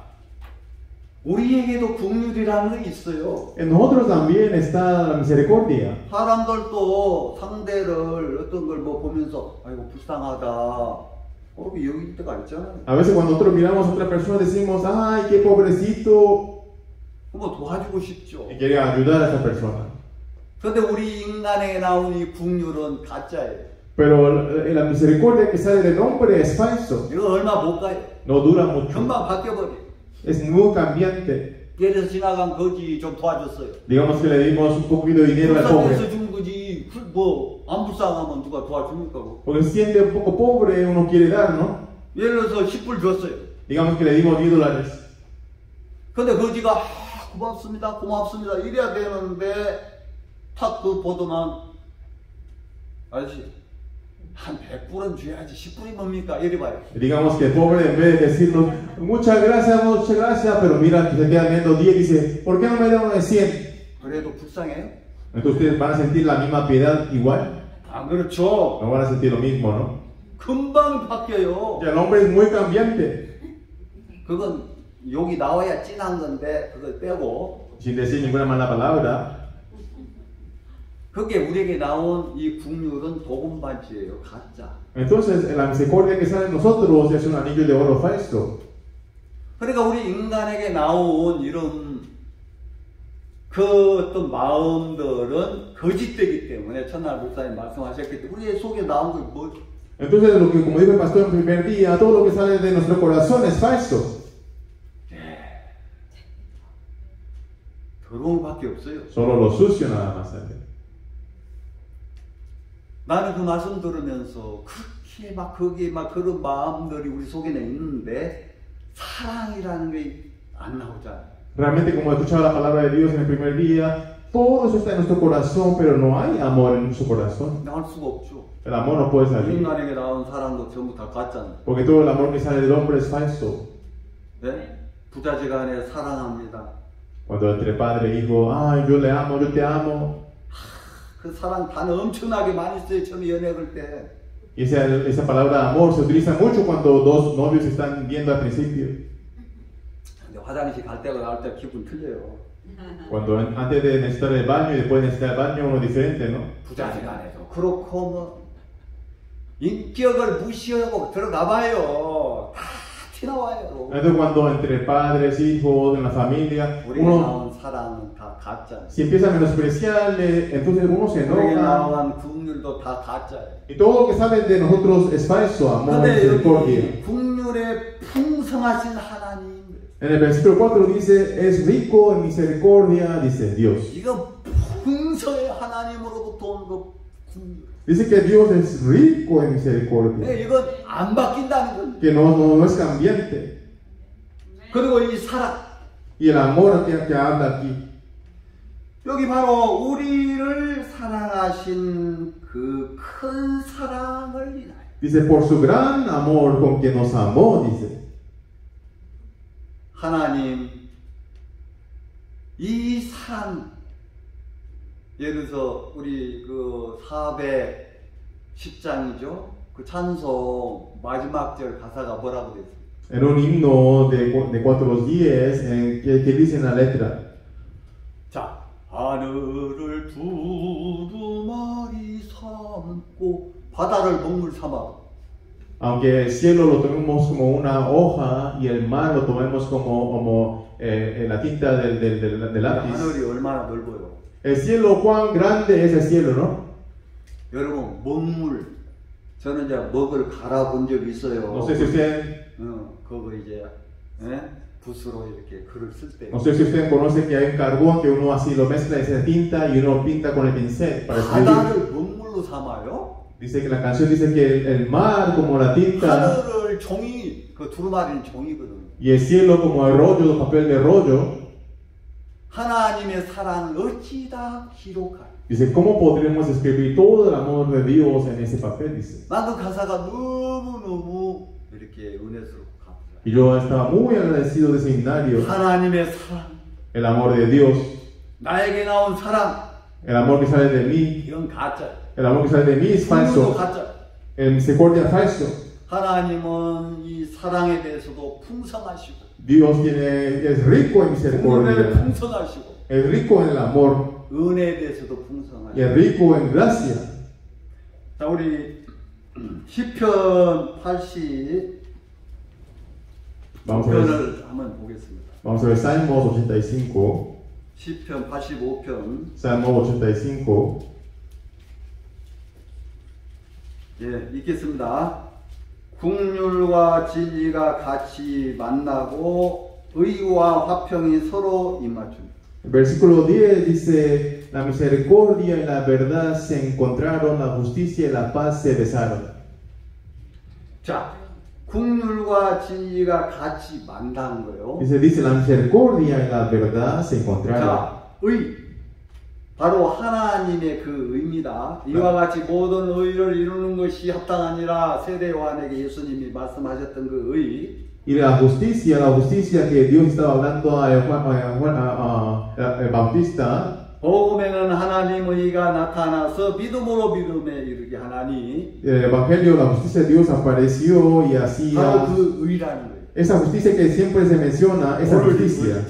우리에게도 긍휼이라는 게 있어요. En nosotros también está la misericordia. 사람들도 상대를 어떤 걸 뭐 보면서 아이고 불쌍하다 그렇게 여길 때가 있잖아요. A veces cuando nosotros miramos a otra persona decimos, ay, qué pobrecito, 그거 도와주고 싶죠. y quería ayudar a esa persona. 그런데 우리 인간에게 나온 이 긍휼은 가짜예요. Pero la misericordia que sale del hombre es falso. 이거 얼마 못 가요. No dura mucho. 금방 바뀌어버려. Es muy cambiante. 예를 들어서 지나간 거지 좀 도와줬어요. Digamos que le dimos un poquito de dinero al 불쌍해서 pobre. 준 거지. 뭐 안 불쌍하면 누가 도와줍니까? Porque se siente un poco pobre, uno quiere dar, ¿no? 예를 들어서 10불 줬어요. Digamos que le dimos $10. 근데 거지가 고맙습니다, 고맙습니다 이래야 되는데 탁 그 보더만 아저씨 한 100불은 줘야지 10불이 뭡니까? 이래 봐요. Digamos que el pobre en vez de decirnos muchas gracias, pero mira que se queda viendo 10 y dice, ¿por qué no me da uno de 100? 그래도 불쌍해요? Entonces ustedes van a sentir la misma piedad igual. 안 그렇죠? No van a sentir lo mismo, ¿no? 금방 바뀌어요. Que el hombre es muy cambiante. 그건 욕이 나와야 찐한 건데 그걸 빼고 Sin decir ninguna mala palabra. 그게 우리에게 나온 이 국률은 도금반지예요. 가짜. Entonces la misericordia que sale de nosotros es un anillo de oro falso. 그러니까 우리 인간에게 나온 이런 그 어떤 마음들은 거짓되기 때문에 첫날 목사님 말씀하셨기 때문에 우리 속에 나온 게 뭐? Entonces lo que, como dijo el pastor en el primer día, todo lo que sale de nuestro corazón es falso. 더러운 밖에 없어요. Solo lo sucio nada más sale. 나는 그 말씀 들으면서 그렇게 막 거기에 막 그런 마음들이 우리 속에는 있는데 사랑이라는 게 안 나오잖아요. Realmente, como escuchaba la palabra de Dios en el primer día, todo eso está en nuestro corazón, pero no hay amor en nuestro corazón. 나올 수가 없죠. El amor no puede salir. 인간에게 나온 사랑도 전부 다 가짜는. Porque todo el amor que sale del hombre es falso. 네? 부자지간에 사랑합니다. Cuando entre padre e hijo, ay, yo le amo, yo te amo. 그 사랑 단어 엄청나게 많이 써요. 처음에 연애 그럴 때. Y esa palabra amor se utiliza mucho cuando dos novios están viendo al principio. 근데 화장실 갈 때가 나올 때 기분 틀려요. Cuando antes de necesitar el baño y después de necesitar el baño uno es diferente, ¿no? 부자지간에도 그렇고 뭐 인격을 무시하고 들어가 봐요. 다 티나와요. Entonces cuando entre padres, hijos, en la familia, 우리에게 uno 나온 사랑은 다 가짜예요. si empieza a menospreciarle, entonces uno se 우리에게 enoja. 나온 국률도 다 가짜예요. Y todo lo que sale de nosotros es falso, amor, 근데 misericordia. 여기 국률에 풍성하신 하나님 En el versículo 4 dice, es rico en misericordia, dice Dios. 이거 풍성의 하나님으로부터 온 그 국률. Dice que Dios es rico en misericordia, 네, 이건 안 바뀐다는 거예요. que no es cambiante. 그리고 이 사랑 Y el amor que habla aquí, 여기 바로 우리를 사랑하신 그 큰 사랑을 인하여 dice, por su gran amor con que nos amó, dice. 하나님 이 사랑 예를 들어서 우리 그 410장이죠. 그 찬송 마지막 절 가사가 뭐라고 되어 있습니까? En un himno de 410, que dice en la letra, 자, 하늘을 두루마리 삼고 바다를 먹물 삼아. aunque el cielo lo tomemos como una hoja y el mar lo tomemos como la tinta del lápiz. 하늘이 얼마나 넓어요. El cielo, cuán grande es el cielo, ¿no? 여러분 먹물 저는 이제 먹을 갈아본 적이 있어요. No sé si usted, 그거 이제 붓으로 이렇게 글을 쓸 때. no sé si usted conoce que hay un carbón que uno así lo mezcla esa tinta y uno pinta con el pincel para escribir. 바다를 먹물로 삼아요. Dice que la canción dice que el mar como la tinta 하늘을 종이 그 두루마리는 종이거든요. y el cielo como el rollo, papel de rollo. 하나님의 사랑 어찌다 기록할. Dice, ¿cómo podremos escribir todo el amor de Dios en ese papel? Dice. 난 그 가사가 너무 이렇게 은혜스럽고 감사해요. Y yo estaba muy agradecido de ese himnario. 하나님의 사랑, El amor de Dios, 나에게 나온 사랑, el amor que sale de mí, 이건 가짜예요. el amor que sale de mí es 국물도 falso, 가짜예요. el misericordia es falso. 하나님은 이 사랑에 대해서도 풍성하시고 Dios es rico en 국물에 misericordia, 풍성하시고 es rico en el amor 은혜에 대해서도 y 풍성하시고. es rico en gracia. 자, 우리 시편 80 Vamos a ver, 편을 한번 보겠습니다. vamos a ver Salmos 85, 시편 85편. Salmo 85. 예, 읽겠습니다. 국률과 진리가 같이 만나고 의와 화평이 서로 입맞춥니다. El versículo 10 dice, la misericordia y la verdad se encontraron, la justicia y la paz se besaron. 자, 국률과 진리가 같이 만나는 거예요. Y se dice la misericordia y la verdad se encontraron. 자, 의. 바로 하나님의 그 의입니다. 이와 같이 모든 의를 이루는 것이 합당하니라 세례 요한에게 예수님이 말씀하셨던 그 의. Y la justicia que Dios estaba hablando a el Bautista. 복음에는 하나님 의가 나타나서 믿음으로 믿음에 이르게 하나니. El Evangelio, la justicia de Dios apareció y 바로 hacía 그 의라는 거예요. esa justicia que siempre se menciona, esa justicia.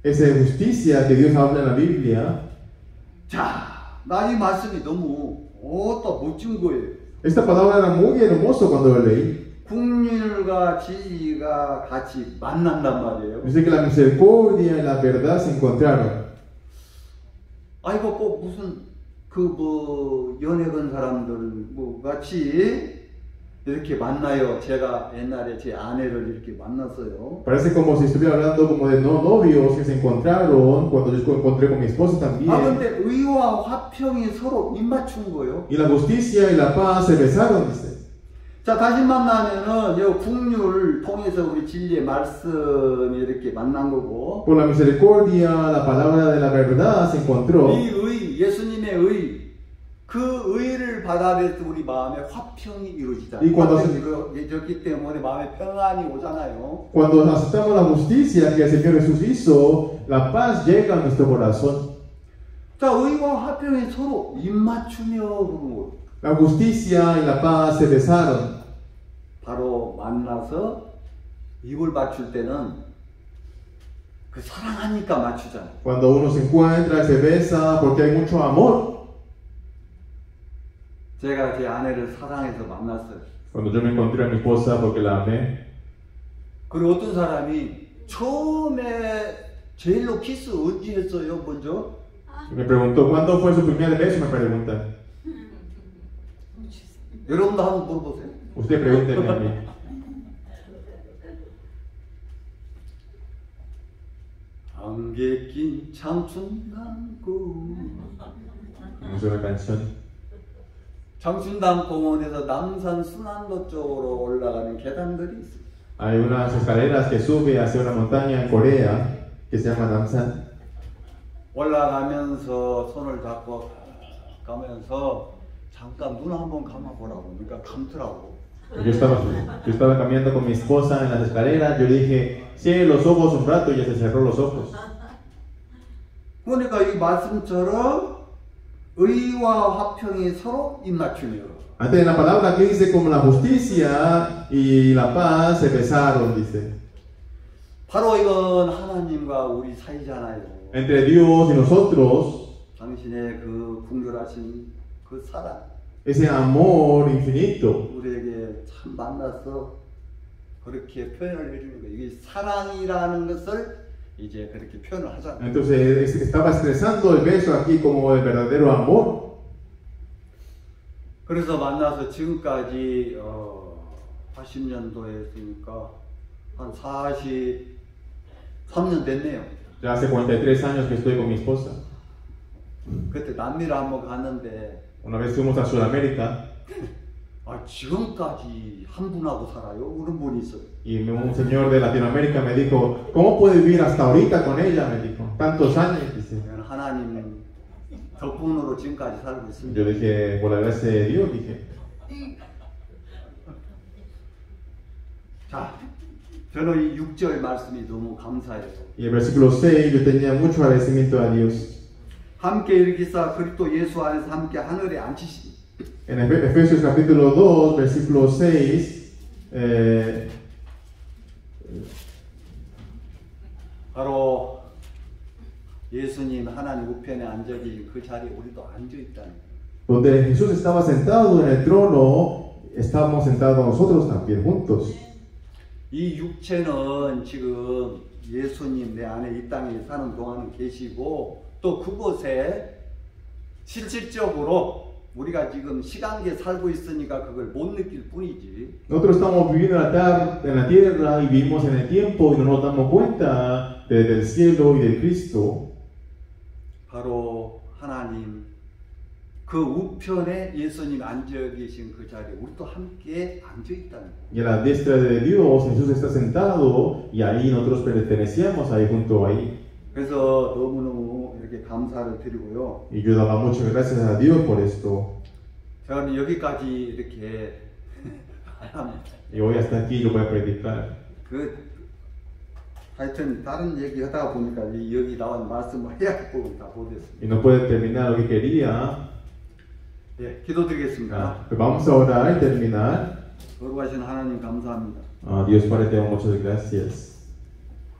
Esa justicia que Dios habla en la Biblia. 자, 나 이 말씀이 너무 또 멋진 거예요. Esta palabra era muy hermoso cuando lo leí. 국률과 진리가 같이 만난단 말이에요. Dice que la misericordia y la verdad se encontraron. 아이고 꼭 무슨 연애 건 사람들 같이 이렇게 만나요. 제가 옛날에 제 아내를 이렇게 만났어요. Parece como si estuviera hablando como de novios que se encontraron cuando yo encontré con mi esposa también. 그런데 의와 화평이 서로 입맞춘 거예요. Y la justicia y la paz se besaron, dice. 자, 다시 만나면은 이 국률 통해서 우리 진리의 말씀이 이렇게 만난 거고. Por la misericordia, la palabra de la verdad se encontró. 이 의, 예수님의 의. 그 의를 받아들일 때 우리 마음에 화평이 이루어지잖아요. 화평이 이루어졌기 때문에 마음에 평안이 오잖아요. Cuando aceptamos la justicia que el Señor Jesús hizo, la paz llega a nuestro corazón. 자, 의와 화평이 서로 입맞추며 그런 거예요. La justicia y la paz se besaron. 바로 만나서 입을 맞출 때는 그 사랑하니까 맞추잖아요. Cuando uno se encuentra, se besa porque hay mucho amor. 제가 제 아내를 사랑해서 만났어요. Cuando yo me encontré a mi esposa porque la amé. 그리고 어떤 사람이 처음에 제일로 키스 언제 했어요, 먼저? Me preguntó, ¿cuándo fue su primer beso? Me pregunta. 여러분도 한번 물어보세요. Usted pregúnteme a mí. 안개 낀 장춘단고. Es una canción. 장춘단 공원에서 남산 순환도 쪽으로 올라가는 계단들이 있어요. Hay unas escaleras que sube hacia una montaña en Corea que se llama Namsan. 올라가면서 손을 잡고 가면서 잠깐 눈 한번 감아보라고. 그러니까 감더라고. Yo estaba caminando con mi esposa en las escaleras. Yo dije, cierre los ojos un rato y ella se cerró los ojos. 그러니까 이 말씀처럼 의와 화평이 서로 입맞추며. Antes de la palabra que dice como la justicia y la paz se besaron, dice. 바로 이건 하나님과 우리 사이잖아요. Entre Dios y nosotros. 당신의 그 궁절하신 그 사랑. Ese amor infinito. 우리에게 참 만나서 그렇게 표현을 해주는 거예요. 이게 사랑이라는 것을 이제 그렇게 표현을 하잖아요. Entonces estaba expresando el beso aquí como el verdadero amor. 그래서 만나서 지금까지 80년도에 했으니까 한 43년 됐네요. Ya hace 43 años que estoy con mi esposa. 그때 남미를 한번 갔는데 Una vez fuimos a Sudamérica. 지금까지 한 분하고 살아요? 그런 분이 있어요. Y un señor de Latinoamérica me dijo, ¿cómo puede vivir hasta ahorita con ella? Me dijo, tantos años. Dice. 하나님 덕분으로 지금까지 살고 있습니다. Yo dije, por la gracia de Dios, dije. 자, 저는 이 6절 말씀이 너무 감사해요. Y el versículo 6, yo tenía mucho agradecimiento a Dios. 함께 일으키사 그리스도 예수 안에서 함께 하늘에 앉히시니. En Efesios capítulo 2, versículo 6, 바로 예수님 하나님 우편에 앉아 계신 그 자리에 우리도 앉아 있다는 거예요. donde Jesús estaba sentado en el trono, estábamos sentados nosotros también juntos. 이 육체는 지금 예수님 내 안에 이 땅에 사는 동안은 계시고 또 그곳에 실질적으로 우리가 지금 시간계에 살고 있으니까 그걸 못 느낄 뿐이지. Nosotros estamos viviendo en la tierra y vivimos en el tiempo y no nos damos cuenta del cielo y de Cristo. 바로 하나님 그 우편에 예수님 앉아 계신 그 자리에 우리도 함께 앉아 있다는 거예요. Y a la diestra de Dios, Jesús está sentado y ahí nosotros pertenecíamos ahí junto ahí. 그래서 너무너무 이렇게 감사를 드리고요. Y yo daba muchas gracias a Dios por esto. 저는 여기까지 이렇게 합니다. Y hoy hasta aquí yo voy a predicar. 하여튼 다른 얘기 하다가 보니까 여기 나온 말씀을 해야겠고 다 못했습니다. Y no puede terminar lo que quería. 네, 기도드리겠습니다. Pues vamos a orar y terminar. 거룩하신 하나님 감사합니다. Dios Padre, te damos muchas gracias.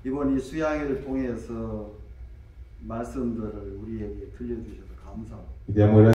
이번 이 수양회를 통해서 말씀들을 우리에게 들려주셔서 감사합니다. Y te damos gracias.